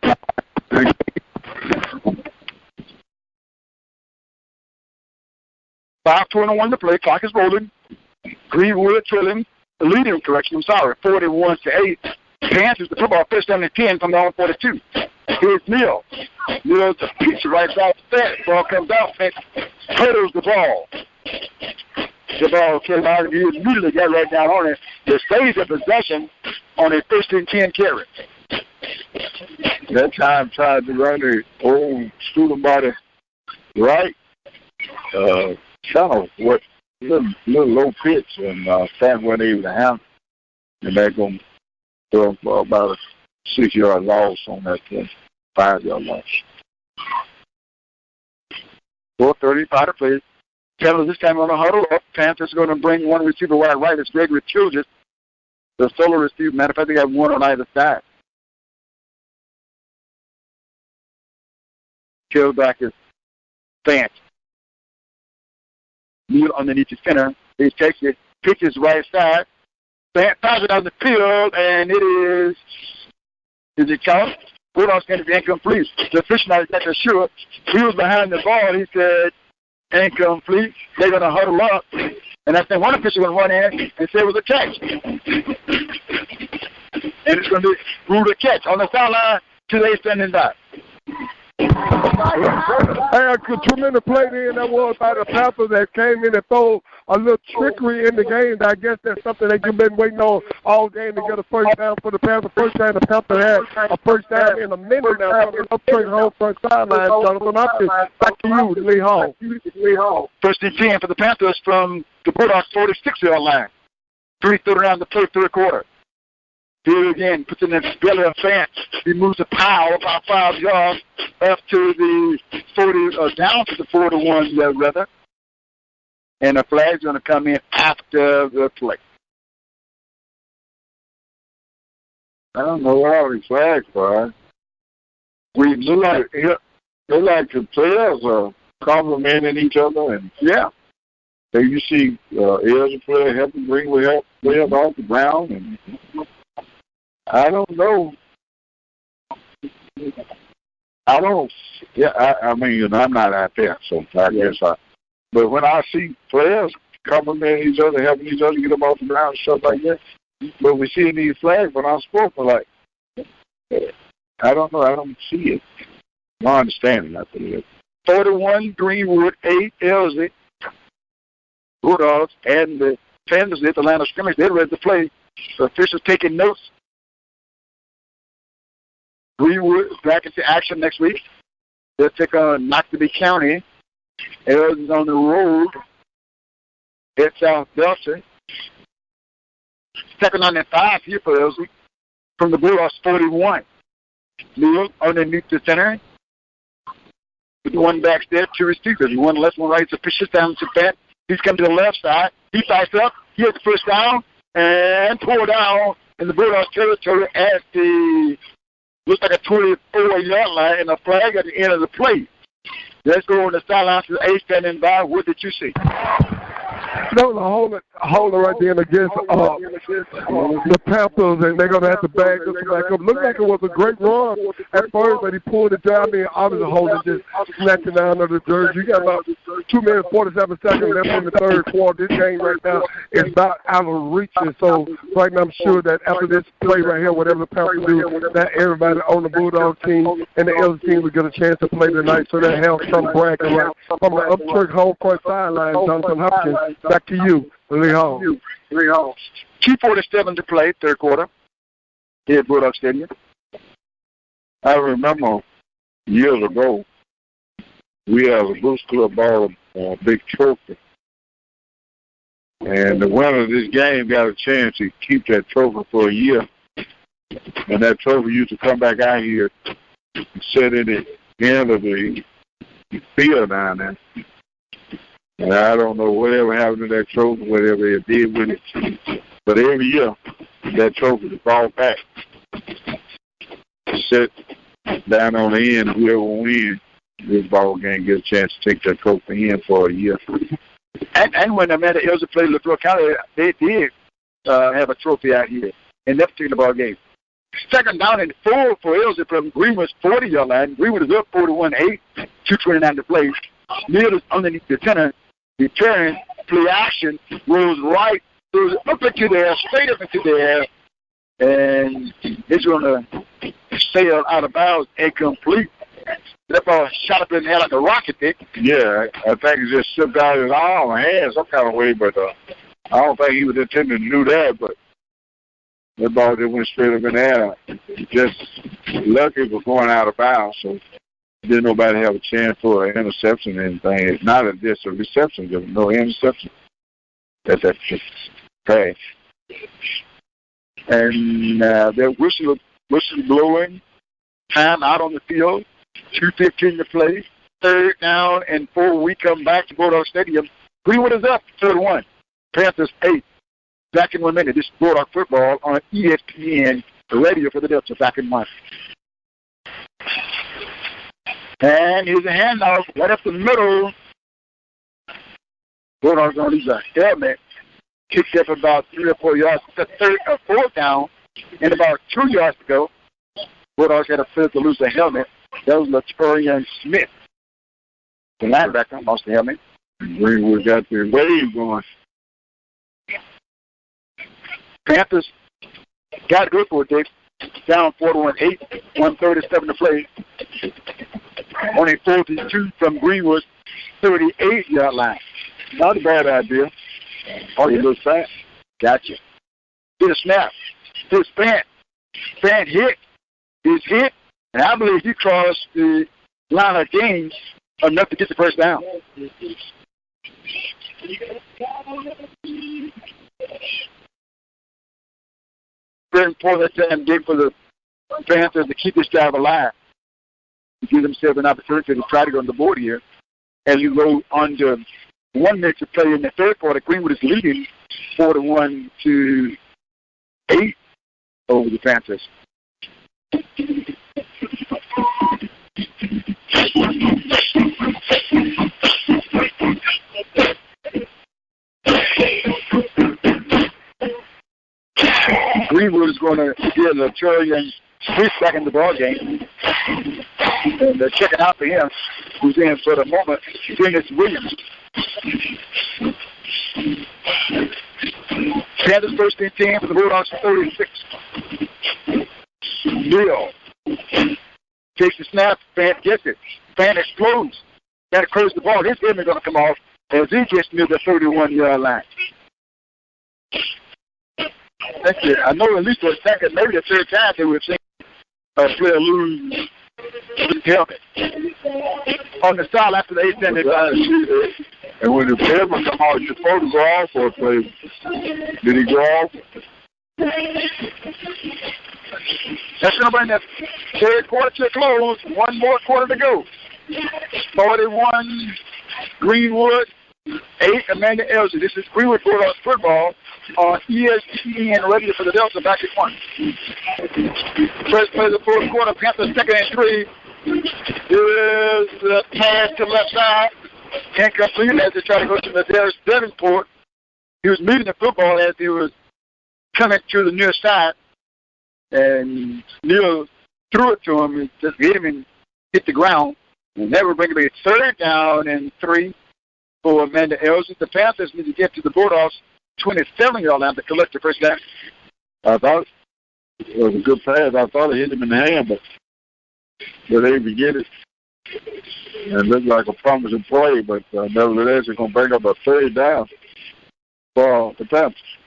5:21 to play. Clock is rolling. Greenwood trailing, leading. 41-8. Panthers the football first down and 10 from the on 42. Here's Neal. Neal's a pitch right side to Fett. Ball comes out. Fett hurdles the ball. The ball came out. He immediately got right down on it. They stays in possession on a first and 10 carry. That time tried to run the old student body right. Kind of what little low pitch, and Fat wasn't able to handle. And they're going to throw for about 6-yard loss on that 5-yard loss. 4:35 to play. Taylor this time on a huddle up. Panthers are going to bring one receiver wide right. It's Gregory Childress. The solo receiver. Matter of fact, they have one on either side. Tailback is Fant. Neal underneath the center. He takes it, pitches right side. Fant passes it on the field, and it is it count? Bulldogs going to be incomplete. The official not exactly sure. He was behind the ball. He said, incomplete. They're going to huddle up. And I think one official will run in and say it was a catch. And it's going to be ruled a catch on the sideline. 2 days standing by. Hey, a tremendous play there that was by the Panthers that came in and threw a little trickery in the game. I guess that's something that you've been waiting on all game to get a first down for the Panthers. First time the Panthers had a first down in a minute now. Up straight home front sideline. Jonathan Hopkins, back to you, Lee Hall. First and 10 for the Panthers from the Bulldogs 46-yard line. 3:30 around the play, third quarter. Here again, puts it in the belly of Fant. He moves the pile about 5 yards up to the 40, down to the 41 rather. And the flag's going to come in after the play. I don't know what all these flags are. We look like the players are complimenting each other, and yeah. So you see Elzy player helping Greenwood help play up off the ground, and I don't know. I mean, I'm not out there, so I guess but when I see players complimenting each other, helping each other get them off the ground and stuff like that, but we see these flags, but I'm sports like, I don't know, I don't see it. My understanding, I think. 41 Greenwood, 8 Elzy. Bulldogs and the Panthers at the line of scrimmage. They're ready to play. The officials taking notes. Greenwood is back into action next week. They'll take on Knoxville County. Elzy is on the road at South Delta. Second on that 5 here for Elzy. From the Bulldogs, 41. Neal underneath the center. With the one back there, 2 receivers. One left, one right. So pitches down to Fant. He's come to the left side. He backs up. He has the first down and pulled down in the Bulldogs territory at the, looks like a 24-yard line, and a flag at the end of the play. Let's go on the sideline to the A standing by. What did you see? No, hold it right there against the Panthers, and they're going to have to back up. Looked like it was a great run at first, but he pulled it down there. Obviously, Holden just snatching down under the jersey. You got about 2 minutes, 47 seconds left in the third quarter. This game right now is about out of reach. And so right now I'm sure that after this play right here, whatever the Panthers do, that everybody on the Bulldog team and the Elzy team will get a chance to play tonight. So they have some bragging right from the upchurch home court sideline, Jonathan Hopkins. Back to you, Lee Hall. 2:47 to play, third quarter. Here at Bulldog Stadium. I remember years ago, we had a Boost Club ball, a big trophy. And the winner of this game got a chance to keep that trophy for a year. And that trophy used to come back out here and sit in the end of the field down there. And I don't know whatever happened to that trophy, whatever it did with it. But every year, that trophy is brought back. Sit down on the end, whoever wins this ball game gets a chance to take that trophy in for a year. And when Amanda Elzy played LaFleur County, they did have a trophy out here in that particular ball game. Second down and 4 for Elzy from Greenwood's 40-yard line. Greenwood is up 41-8, 2:29 to play. Neal is underneath the center. Return, play action, rolls right, goes up into there, straight up into there, and it's going to sail out of bounds, incomplete. That ball shot up in the air like a rocket did. Yeah, I think it just slipped out of his arm or hand some kind of way, but I don't think he was intending to do that, but that ball just went straight up in the air. Just lucky it was going out of bounds, so didn't nobody have a chance for an interception or anything. It's not just a reception, there's no interception. That's just pass. And their whistle Whistle blowing. Time out on the field. 2:15 to play. 3rd down and 4. We come back to Bulldog Stadium. Greenwood is up. 3rd-1. Panthers 8. Back in 1 minute. This is Bulldog football on ESPN radio for the Delta. Back in 1. And here's a handoff right up the middle. Bulldogs on his helmet. Kicked up about 3 or 4 yards. The 4th down and about 2 yards to go. Bulldogs had a field to lose the helmet. That was Latorian Smith. The linebacker lost the helmet. Greenwood got their wave going. Panthers got to go for it, Dave. Down 41-8, 1:37 to play. Only 42 from Greenwood's 38-yard line. Not a bad idea. Oh, He looks fast. Gotcha. Hit a snap. Hit a span. Span hit. He's hit. And I believe he crossed the line of games enough to get the first down. Very important time game for the Panthers to keep this drive alive, to give themselves an opportunity to try to go on the board here. As you go on to 1 minute to play in the 3rd quarter, Greenwood is leading 41-8 over the Panthers. Greenwood is going to get Latorian Smith back in the ball game. And they're checking out for him, who's in for the moment. Dennis Williams. Panthers 1st and 10 for the Bulldogs 36. Neal takes the snap. Fan gets it. Fan explodes. Got to close the ball. His helmet going to come off as he gets near the 31-yard line. I know at least the 2nd, maybe the 3rd time that we've seen a player lose his helmet. On the side after the 8th minute. And when the helmet come off, you're supposed to go off for a play. Did he go off? That's going to bring that 3rd quarter to a close. 1 more quarter to go. 41 Greenwood, 8 Amanda Elzy. This is Greenwood Bulldogs football on ESPN radio for the Delta. Back at 1. First play of the 4th quarter. Panthers 2nd and 3. Here's the pass to the left side. Can't complete as they try to go to Ladarius Davenport. He was moving the football as he was coming to the near side. And Neal threw it to him and just hit him and hit the ground. And that would bring it back 3rd down and 3 for Amanda Elzy. The Panthers need to get to the Bulldogs 27-yard line to collect the first down. I thought it was a good pass. I thought it hit him in the hand, but they didn't get it. And it looked like a promising play, but nevertheless, it's going to bring up a 3rd down for the Panthers.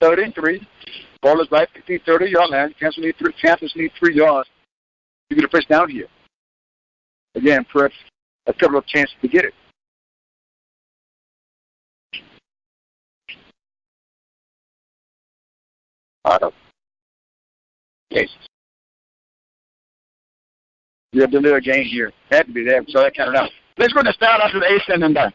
3rd and 3. Ball is right, 30-yard line. Panthers need 3 yards to get a first down here. Again, perhaps a couple of chances to get it. Cases. You have the little game here. Had to be there, so that counted out. Let's go to start after the 8th and then done.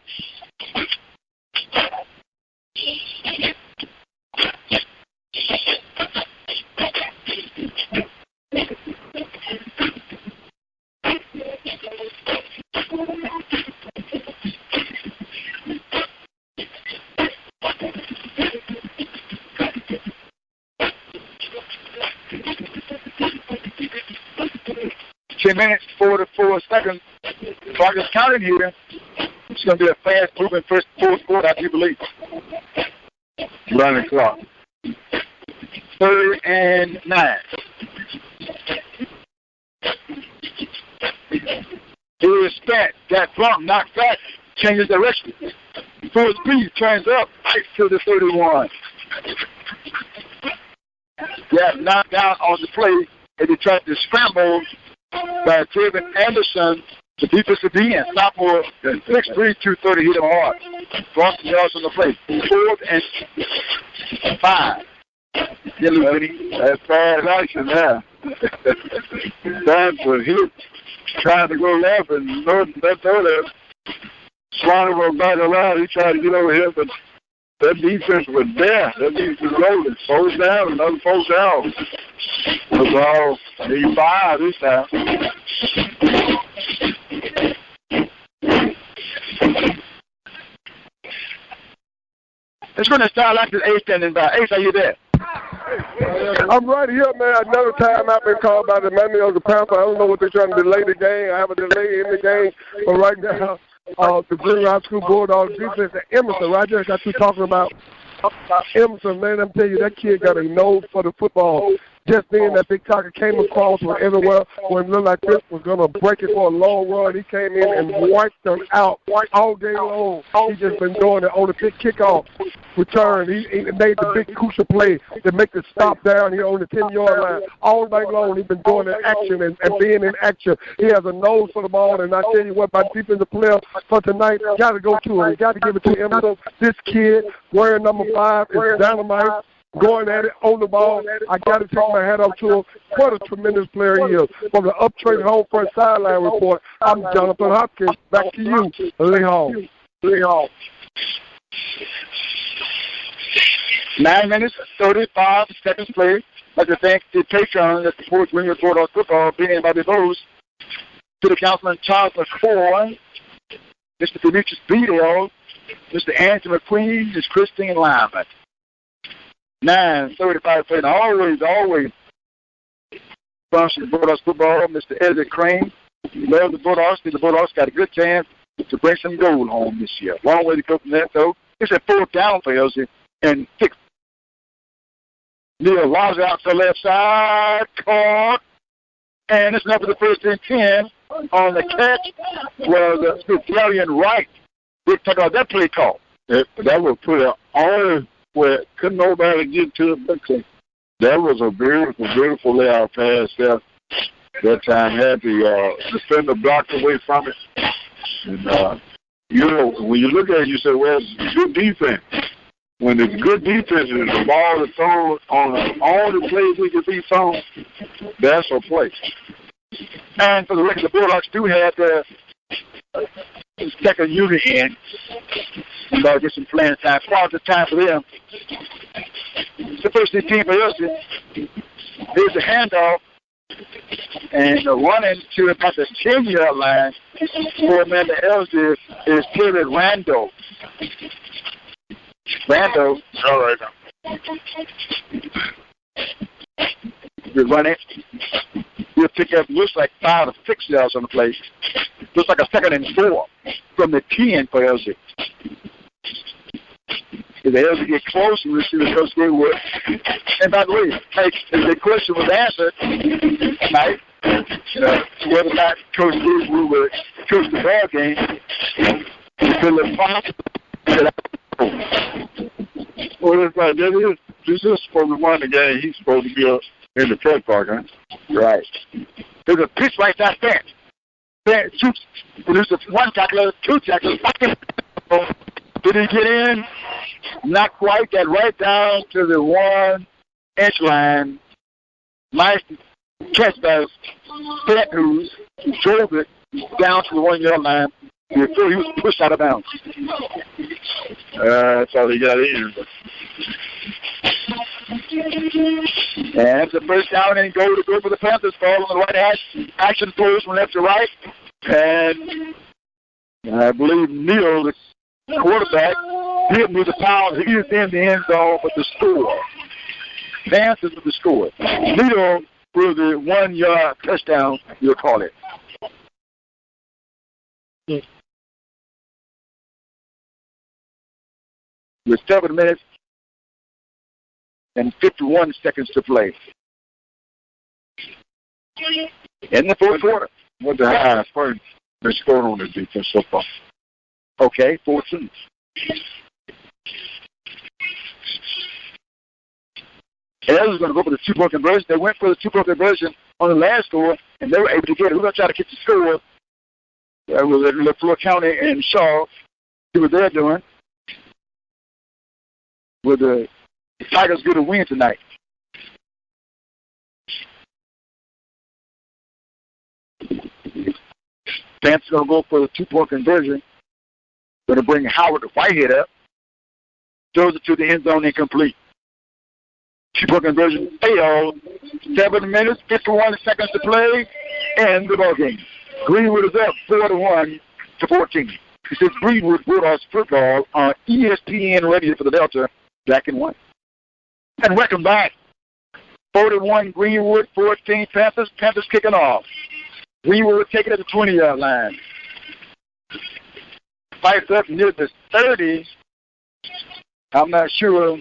Minutes, 44 seconds. Clock is counting here. It's going to be a fast-moving 4th quarter, I do believe. Running clock. 3rd and 9. Here is Spat. Got bumped, knocked back, changes direction. Full speed, turns up, right to the 31. Got knocked down on the play, and they tried to scramble by Kevin Anderson, the defensive end. Sophomore, 6'3", 230, hit him hard. Lost the yards on the play. 4th and 5. That's bad action now. Stanford hit, trying to go left, and that's all that. Slaughter was back around. He tried to get over here, but that defense was there. That defense was rolling. Fourth down, another fourth down. Football, he fired this time. It's going to start like this Ace standing by. Ace, are you there? I'm right here, man. Another time I've been called by the memory of the Panther. I don't know what they're trying to delay the game. I have a delay in the game. But right now, the Greenwood High School Bulldogs defense at Emerson, right there, got you talking about Emerson, man. I'm telling you, that kid got a nose for the football. Just being that big target came across from everywhere when it looked like this was going to break it for a long run. He came in and wiped them out all day long. He just been doing it on the big kickoff return. He made the big crucial play to make the stop down here on the 10-yard line. All night long, he's been doing the action and being in action. He has a nose for the ball, and I tell you what, my defensive player for tonight, got to go to him. You got to give it to him. This kid wearing number 5 is dynamite. Going at it on the ball. I got to take my hat off to him. What a tremendous player he is. From the Uptrade Home Front Sideline Report, I'm Jonathan Hopkins. Back to you, Lee Hall. 9 minutes, 35 seconds played. I'd like to thank the Patreon that supports Greenwood Bulldogs football, being by the Bose, to the Councilman Charles McCoy, Mr. Demetrius Beadle, Mr. Anthony McQueen, Ms. Christine Lyman. 9:35 playing. Always sponsored Bulldogs football. Mr. Elzy Crane. Love the Bulldogs. The Bulldogs got a good chance to bring some gold home this year. Long way to go from that, though. It's a 4th down for Elzy and 6. Neil lobs out to the left side. Caught. And it's number the 1st and 10 on the catch. Well, the Italian right. We'll talk about that play call. That would put it on where couldn't nobody get to it. That was a beautiful layout pass there. That time had the defender blocked away from it. And, when you look at it, you say, well, it's good defense. When it's good defense and the ball is thrown on all the plays we can be thrown, that's a play. And for the record, the Bulldogs do have the second unit in. They'll get some playing time. Quality time for them. It's the first team for Elzy. Here's the handoff. And running to about the 10-yard line for Amanda Elzy is Taylor Randall. All right. You're running. You'll pick up, looks like 5 or 6 yards on the play. Looks like a 2nd and 4 from the 10 for Elzy. If Elzy get close, we'll see what Coach Greenwood. And by the way, the question was answered tonight, whether or not Coach Greenwood would coach the ball game. Well, it's like this is supposed to win the game. He's supposed to be in the press park, huh? Right. There's a pitch right there. There's 1 tackler, 2 tacklers. Did he get in? Not quite. Got right down to the 1-inch line. Nice catch by Stent, who drove it down to the 1-yard line before he was pushed out of bounds. That's all he got in. And it's the first down and goal to go for the Panthers. Ball on the right hash. Action throws from left to right. And I believe Neal, the quarterback, did move the pound. He is in the end zone with the score. Panthers with the score. Neal for the 1-yard touchdown, you'll call it. With 7 minutes and 51 seconds to play. In the 4th quarter. What the highest they're scoring on the defense so far? Okay, 14. Elzy's going to go for the 2-point conversion. They went for the 2-point conversion on the last score, and they were able to get it. We're going to try to get the score with LaFleur County and Shaw. See what they're doing with the the Tigers get a win tonight. Panthers going to go for the 2-point conversion. Going to bring Howard Whitehead up. Throws it to the end zone, incomplete. 2-point conversion failed. 7 minutes, 51 seconds to play, and the ball game. Greenwood is up 41-14. This is Greenwood Bulldogs football on ESPN Radio for the Delta, Black and White. And welcome back. 41 Greenwood, 14 Panthers. Panthers kicking off. Greenwood will take it at the 20-yard line. Fights up near the 30. I'm not sure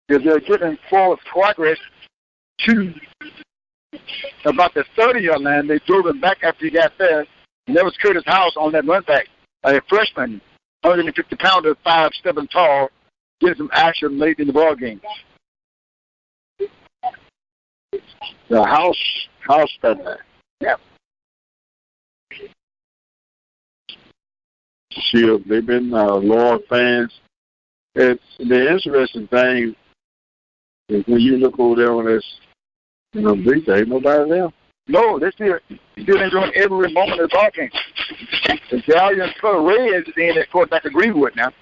if they're getting forward progress to about the 30-yard line. They drove him back after he got there. And that was Curtis House on that run back. A freshman, 150-pounder, 5'7" tall, getting some action late in the ball game. The house better. Yeah. Sure, they've been loyal fans. It's the interesting thing is when you look over there on this, bleacher, ain't nobody there. No, they're still enjoying every moment of the ball game. The Galleon color red is in at quarterback of Greenwood now.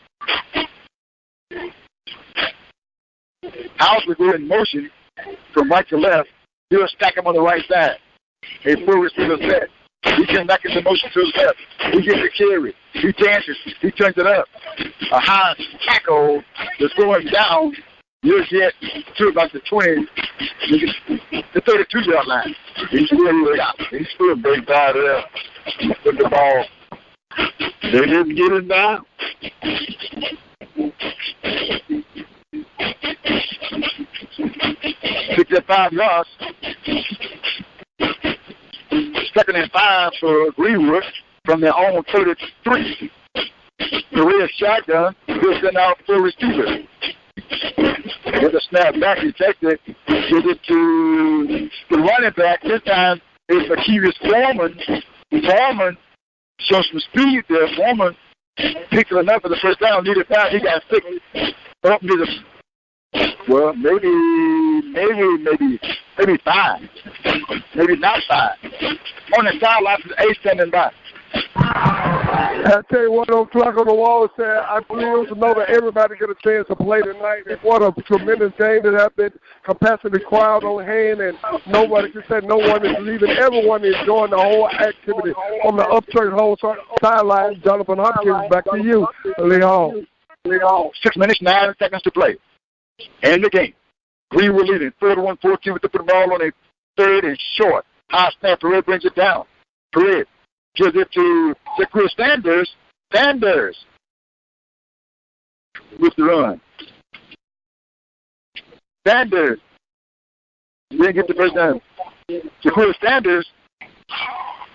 House will go in motion from right to left. He'll stack him on the right side. A full receiver set. He comes back into motion to his left. He gets the carry. He dances. He turns it up. A high tackle that's going down. You'll get to about the 20, the 32-yard line. He's still big out of there with the ball. They didn't get it down. 65 yards. 2nd and 5 for Greenwood from their own 33. The red shotgun will send out for receiver. With a snap back, he takes it, gives it to the running back. This time it's Akirius Foreman. Foreman shows some speed there. Foreman picked it enough for the first down. Needed 5. He got 6. Up near the, well, maybe 5. Maybe not 5. On the sideline, there's 8 standing by. I tell you what, those clock on the wall said, I please to know that everybody get a chance to play tonight. And what a tremendous game that has been. Capacity crowd on hand, and nobody can say no one is leaving. Everyone is enjoying the whole activity on the upchurch whole sideline. Jonathan Hopkins, back to you, Leon. 6 minutes, 9 seconds to play. End the game. Greenwood leading 31-14 with the football on a 3rd and short. High snap. Perez brings it down. Perez gives it to Chris Sanders. Sanders with the run. Sanders didn't get the first down. Chris Sanders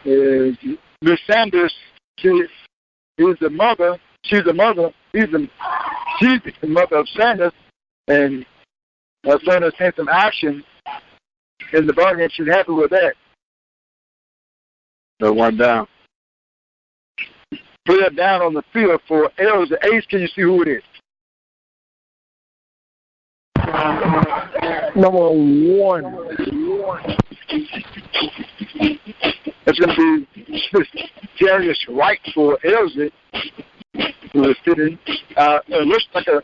is Miss Sanders. She is the mother. She's the mother. She's the mother of Sanders, and Sanders had some action in the ball game. She's happy with that. So 1 down. Put it down on the field for Elzy. Ace, can you see who it is? Number 1. It's going to be Darius Wright for Elzy, who is sitting. It looks like a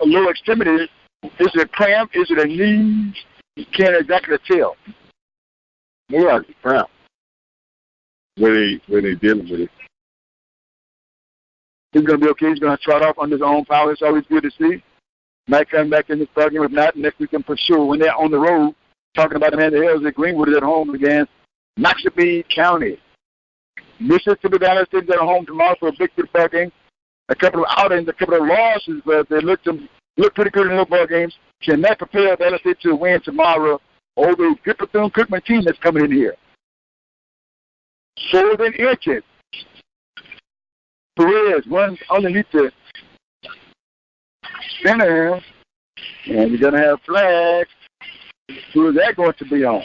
lower extremity. Is it a cramp? Is it a knee? You can't exactly tell. More like a cramp. When they dealing with it. He's going to be okay. He's going to trot off on his own power. It's always good to see. Might come back in this program. If not, next week for sure. When they're on the road, talking about the man that Elzy, Greenwood is at home against Noxubee County. Mississippi Valley State's at home tomorrow for a big football game. A couple of outings, a couple of losses, but they look pretty good in football games. Can that prepare Valley State to win tomorrow over the good Bethune-Cookman team that's coming in here? 7 inches. Perez runs underneath the center, and you're going to have flags. Who is that going to be on?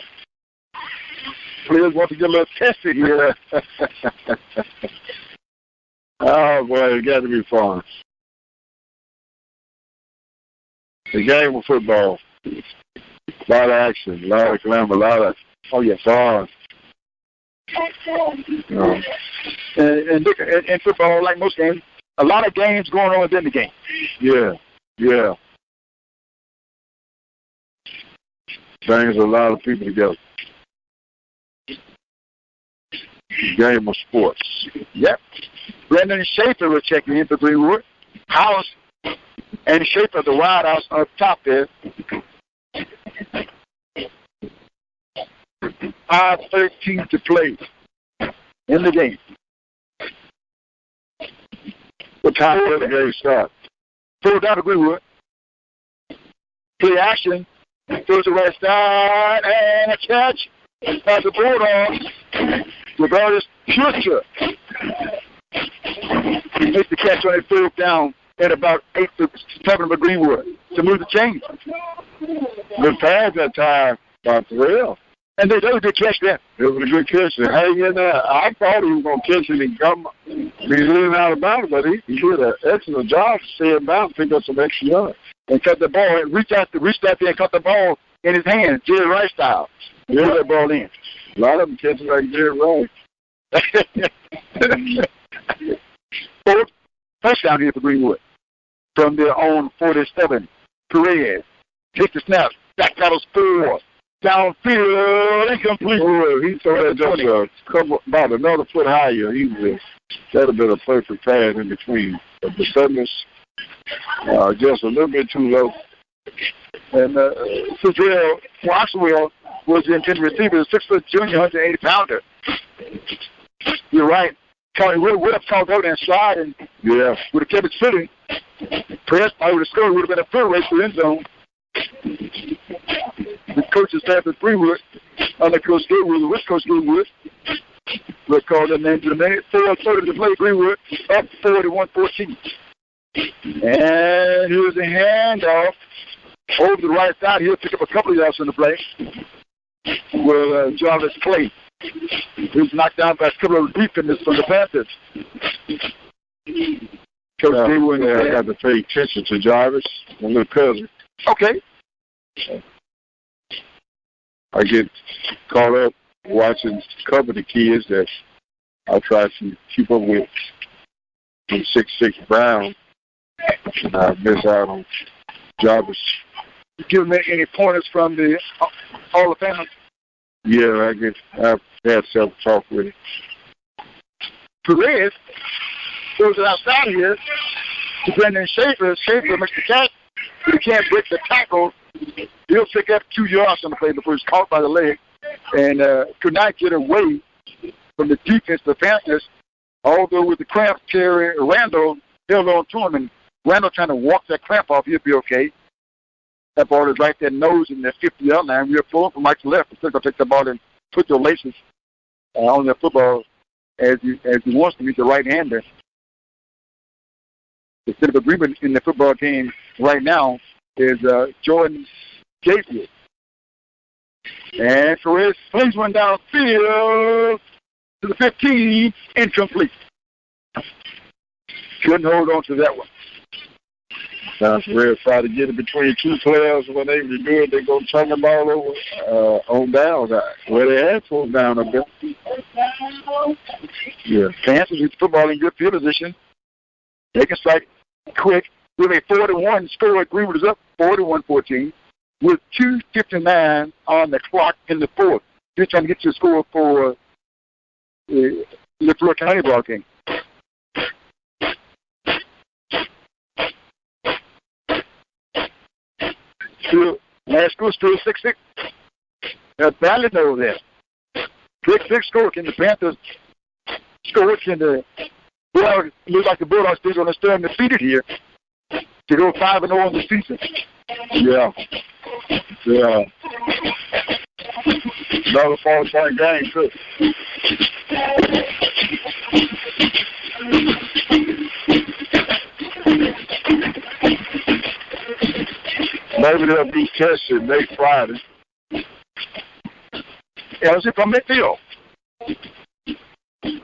Perez wants to get a little tested here. Oh, boy, it got to be fun. The game of football. A lot of action, a lot of glamour, a lot of fun. And football, like most games, a lot of games going on within the game. Yeah. Brings a lot of people together. Game of sports. Yep. Brendan Schaefer was checking in for Greenwood. House and Schaefer, the wide house up top there. 5:13 to play in the game. What time does the game start? Throw down to Greenwood. Play action. Goes to the right side and a catch by the Bulldogs. Regardless, future. He makes the catch on a third down at about 8-7 for Greenwood to move the chain. Good pass that time by Terrell. And they did a good catch there. It was a good catch. Hang in there. I thought he was going to catch it and come. He's leaning out of bounds, but he did an excellent job to stay in bounds, pick up some extra yards. And cut the ball, and reached out there and cut the ball in his hand, Jerry Rice style. Put that ball in. A lot of them catch it like Jerry Rice. Fourth touchdown here for Greenwood. From their own 47. Perez takes the snap. Back paddles 4. Downfield, incomplete. Oh, he threw that just about another foot higher. That would have been a perfect pass in between. But the Sundays, just a little bit too low. And Cedrell Waxwell was the intended receiver, a 6-foot junior, 180-pounder. You're right. Would have called out and slide and would have kept it sitting. Press, I would have scored. Would have been a field race for the end zone. The coach's staff at Greenwood, under Coach Greenwood, with Coach Greenwood, we'll call their names in a minute. 4:30 to play. Greenwood up 41-14. And here's a handoff over the right side. He'll pick up a couple of yards on the play. Will Jarvis Clay, who's knocked down by a couple of defenders from the Panthers. Coach Greenwood had to pay attention to Jarvis, my little cousin. Okay. I get caught up watching cover the kids that I try to keep up with from 6'6" Brown, and I miss out on Jarvis. You give them any pointers from the Hall of Fame? Yeah, I've had several talk with him. Perez goes outside here to Brendan Schaefer. Schaefer makes the catch. He can't break the tackle. He'll pick up 2 yards on the play before he's caught by the leg and could not get away from the defense of the Panthers. Although with the cramp, Terry Randall held on to him, and Randall trying to walk that cramp off, he'll be okay. That ball is right there, nose in the 50-yard line. We're pulling from right to left. He's going to take the ball and put the laces on the football as he wants to. He's a right-hander. Instead of agreement in the football game right now is Jordan Gabriel. And Perez flings one downfield to the 15, incomplete. Couldn't hold on to that one. Now, Perez tried to get it between two players. When they do it, they're going to turn the ball over on down. Where they had fourth down up there. Yeah, Panthers with football in good field position. They can strike quick. With a 41 score, Greenwood is up 41-14 with 2:59 on the clock in the fourth. You're trying to get your score for the Florida County ball game. Last score still 6-6. Badly over there. 6-6 score. Can the Panthers score? Can the Bulldogs look like the Bulldogs are going to stay undefeated here to go 5-0 in the season? Yeah. Another 4-point game, too. Maybe they'll be tested next Friday. Elzy from midfield.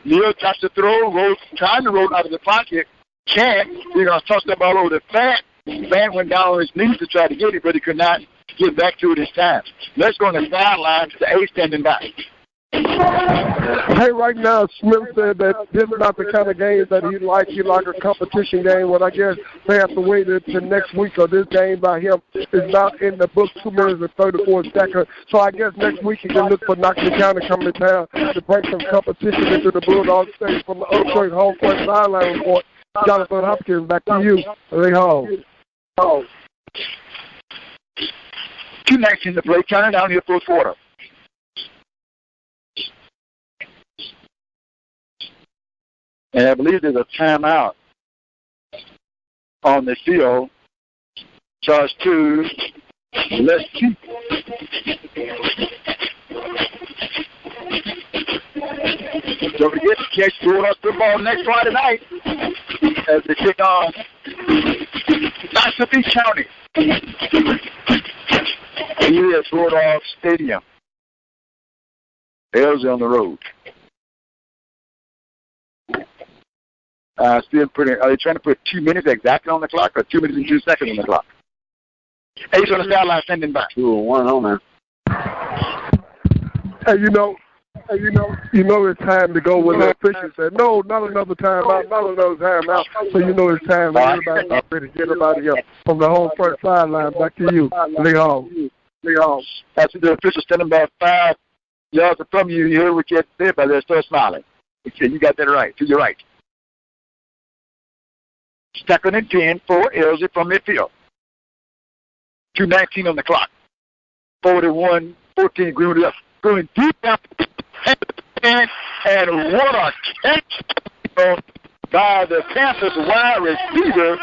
Neal tries to throw, trying to roll out of the pocket. Can't. They're going to toss that ball over the flat Man went down on his knees to try to get it, but he could not get back to it this time. Let's go on the sideline to the A standing by. Hey, right now, Smith said that this is not the kind of games that he like. He like a competition game. Well, I guess they have to wait to next week, or this game by him is not in the book, 2 minutes and 34 seconds. So I guess next week he can look for Knoxville County coming to town to bring some competition into the Bulldog State. From the Earthquake Home Court Sideline Report, Jonathan Hopkins, back to you. Lee Hall. 2:19 to play, counting down here for the quarter. And I believe there's a timeout on the field. Charge 2. Let's keep. Don't forget to catch Bulldogs football next Friday night as they take on Mississippi County here at Bulldog Stadium. Elzy on the road. Still putting. Are they trying to put 2 minutes exactly on the clock, or 2 minutes and 2 seconds on the clock? Ace on the sideline, sending back. 2-1 on there. Hey, you know, it's time to go when the official said, no, not another timeout, not another timeout. So you know it's time for everybody to get everybody up from the home front sideline. Back to you, Lee Hall. After the official standing back 5 yards from you, you heard what you had to say about that. Start smiling. Okay, you got that right. To your right. Second and 10 for Elzy from midfield. 2:19 on the clock. 41-14 Greenwood up. Going deep down and what a catch by the Panthers wide receiver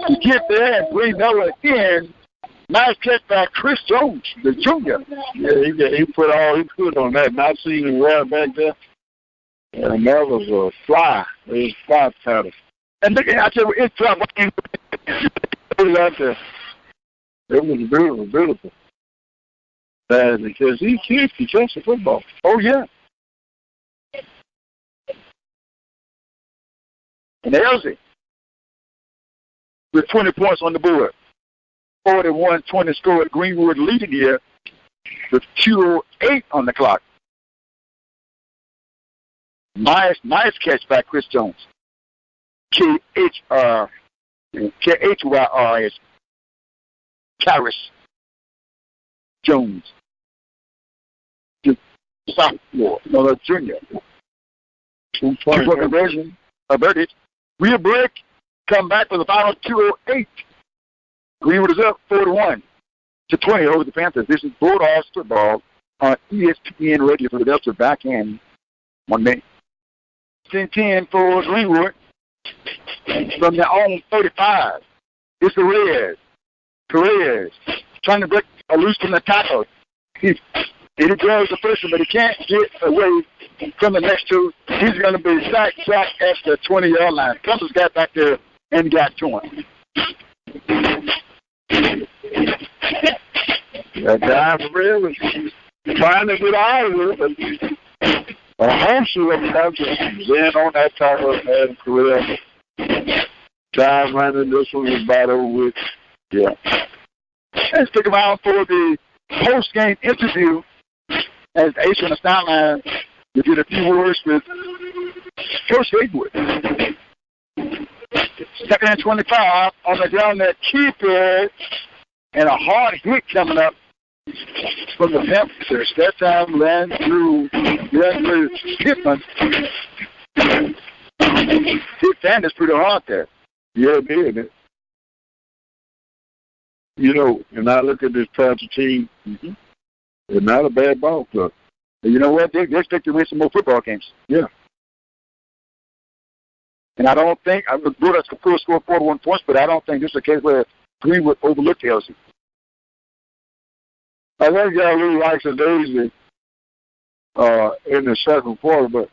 to get there and bring that one in. Nice catch by Chris Jones, the junior. Yeah, he put all he could on that. Not seeing him right back there. And that was a fly. It was fly pattern. And look, I tell you, it's trouble. It was beautiful. Because he catch the football. Oh, yeah. And Elzy with 20 points on the board. 41-20 score at Greenwood leading here with 2:08 on the clock. Nice catch by Chris Jones. K-H-Y-R-S. Karis Jones. Sophomore, no, junior. 2-point conversion averted. Real break. Come back for the final 2:08. Greenwood is up 41-20 over the Panthers. This is Bulldogs football on ESPN Radio for the Delta back in 1 minute. 10-10 for Greenwood from their own 35. It's the Reds. Perez trying to break loose from the tackle. He draws the first one, but he can't get away from the next two. He's going to be sacked at the 20-yard line. Cummins got back there and got to him. That guy Perez was trying to get out of it, but a horseshoe of them in on that tackle and Perez. Time running, this one was about over with. Yeah. Let's stick around for the post-game interview as Ace on the sideline to get a few words with Coach Greenwood. Second and 25 on the ground that keeper, and a hard hit coming up from the Panthers. That time ran through Pittman. Hit Sanders pretty hard there. Yeah, it did. You know, and I look at this Panther team, they're not a bad ball club. And you know what? They expect to win some more football games. Yeah. And I don't think, I would do that to score 41 points, but I don't think this is a case where Greenwood overlooked Elzy. I think y'all really likes a daisy in the second quarter, but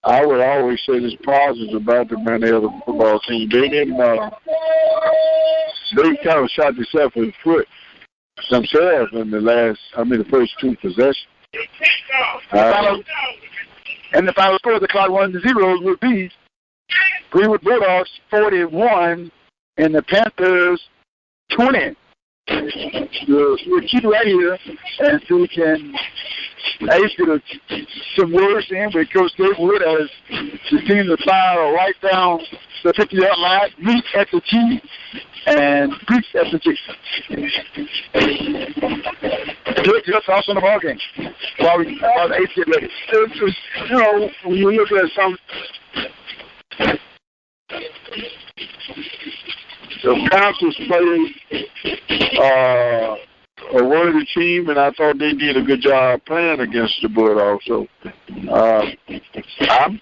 I would always say this positive about the Manila football team. They didn't, they kind of shot themselves in the foot themselves in the first two possessions. And the final score of the clock 1-0 would be Greenwood Bulldogs 41 and the Panthers 20. We'll keep right here and so we can ask you some words in with Coach Greenwood as the team to fire right down the 50-yard line, meet at the T, and preach at the T. Just thoughts on the ball game while the eighth get ready. You know, when you look at some the Panthers played a worthy team, and I thought they did a good job playing against the Bulldogs. So I'm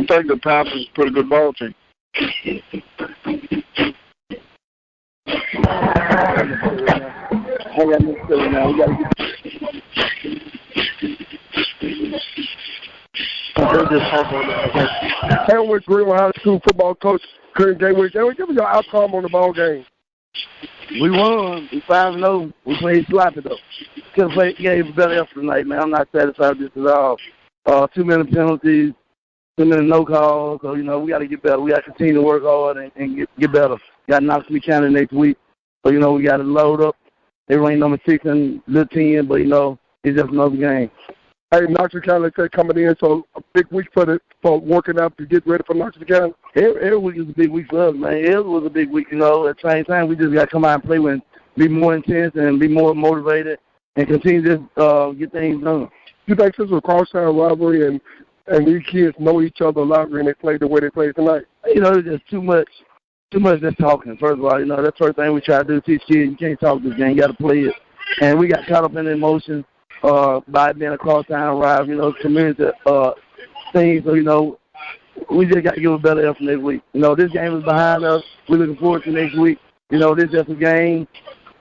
thinking the Panthers is a pretty good ball team. Hey, with Greenwood High School football coach Greenwood, give me your outcome on the ball game. We won. We 5-0. We played sloppy though. Could have played gave a better effort tonight, man. I'm not satisfied with this at all. Too many penalties, too many no calls. So you know we got to get better. We got to continue to work hard and get better. Got Knoxville County next week, so you know we got to load up. They rank number 6 and little 10, but you know it's just another game. Hey, Knoxville County coming in, so a big week for working out to get ready for Knoxville County. Every week is a big week for us, man. It was a big week, you know. At the same time, we just got to come out and play with, be more intense and be more motivated and continue to get things done. You think this is a crosstown rivalry and these kids know each other a lot and they play the way they play tonight? You know, there's too much just talking, first of all. You know, that's the first thing we try to do, teach kids. You can't talk this game. You got to play it. And we got caught up in the emotion by being a crosstown rival, you know, community things. So, you know, we just got to give a better effort next week. You know, this game is behind us. We're looking forward to next week. You know, this is just a game.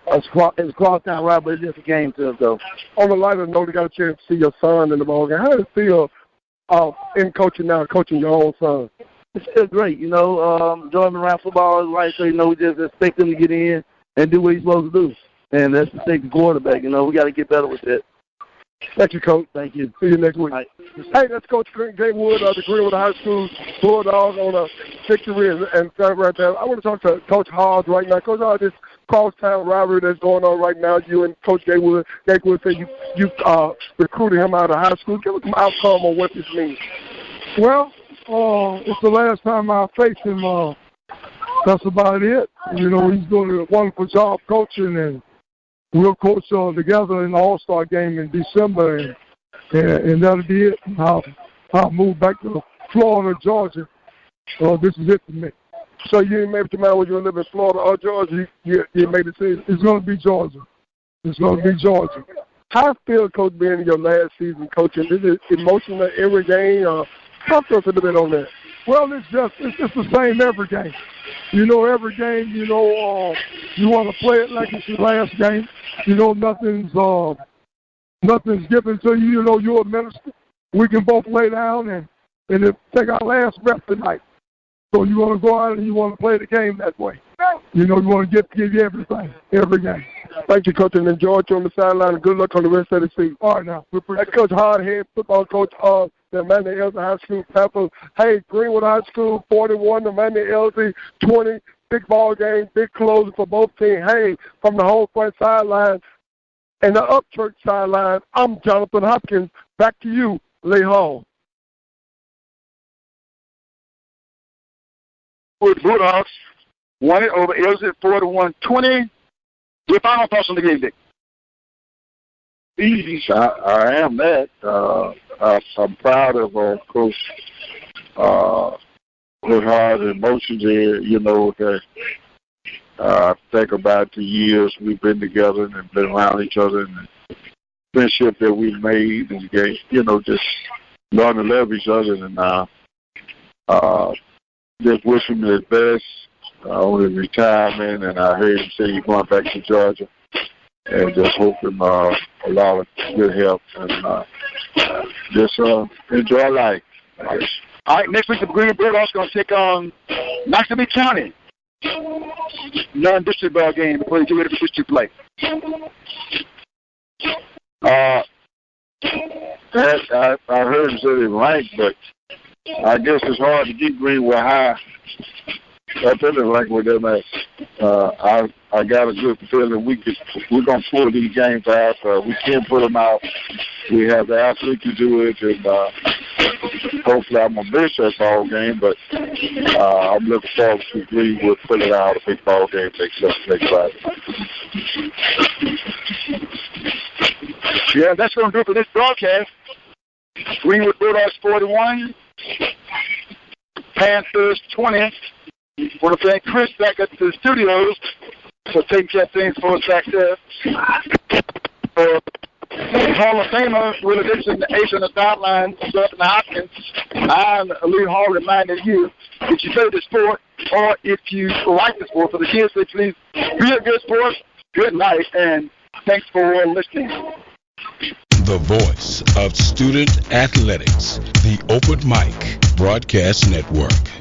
It's a crosstown rival, but it's just a game to us, though. On the lighter note, you got a chance to see your son in the ball game. How does it feel in coaching now, coaching your own son? It's still great, you know. Joining around football is right, so, you know, we just expect him to get in and do what he's supposed to do. And that's to take the quarterback. You know, we got to get better with that. Thank you, Coach. Thank you. See you next week. Right. Hey, that's Coach Greenwood of the Greenwood High School Bulldogs on a victory and right there. I want to talk to Coach Hodge right now. Coach Hodge, this crosstown rivalry that's going on right now, you and Coach Greenwood said you recruited him out of high school. Give us some outcome on what this means. Well, it's the last time I faced him. That's about it. You know, he's doing a wonderful job coaching, and we'll coach together in the All-Star game in December, and that'll be it. I'll move back to Florida, Georgia. This is it for me. So you didn't make up your mind whether you live in Florida or Georgia? You made a decision? It's going to be Georgia. It's going to be Georgia. How feel, Coach, being in your last season coaching? Is it emotional every game? Talk to us a little bit on that. Well, it's the same every game. You know, every game, you know, you want to play it like it's your last game. You know, nothing's given to you. You know, you're a minister. We can both lay down and take our last breath tonight. So you want to go out and you want to play the game that way. You know, you want to give you everything, every game. Thank you, Coach, and enjoy you on the sideline, and good luck on the rest of the season. All right, now. That's Coach Hardhead, football coach of the Elzy High School Panthers. Hey, Greenwood High School, 41, the Elzy, 20. Big ball game, big closer for both teams. Hey, from the home front sideline and the up church sideline, I'm Jonathan Hopkins. Back to you, Lee Hall. Bulldogs won it over Elzy 41-20. Your final thoughts on the game, Dick? Easy. I am that. I'm proud of Coach with hard emotions there, you know, that think about the years we've been together and been around each other and the friendship that we've made and, you know, just learn to love each other and just wish him the best on his retirement, and I heard him say he's going back to Georgia, and just hope him a lot of good health and just enjoy life. All right, next week the Greenwood Bulldogs going to take on Knoxville County. Non-district ball game before they get ready for district play. I heard him say they ranked, but I guess it's hard to get Greenwood high. I really like with them at. I got a good feeling we're gonna pull these games out. We can't put them out. We have the athlete to do it, and hopefully I'm gonna miss that ball game. But I'm looking forward to Greenwood pulling out a big ball game next Friday. Yeah, that's gonna do it for this broadcast. Greenwood Bulldogs 41, Panthers 20. I want to thank Chris back at the studios for taking care of things for us back there. Hall of Famer Willie Dickson, the ace on the sideline, Justin Hopkins. I'm Lee Hall reminding you, if you play the sport or if you like the sport, for the kids, please be a good sport, good night, and thanks for listening. The voice of student athletics, the Open Mic Broadcast Network.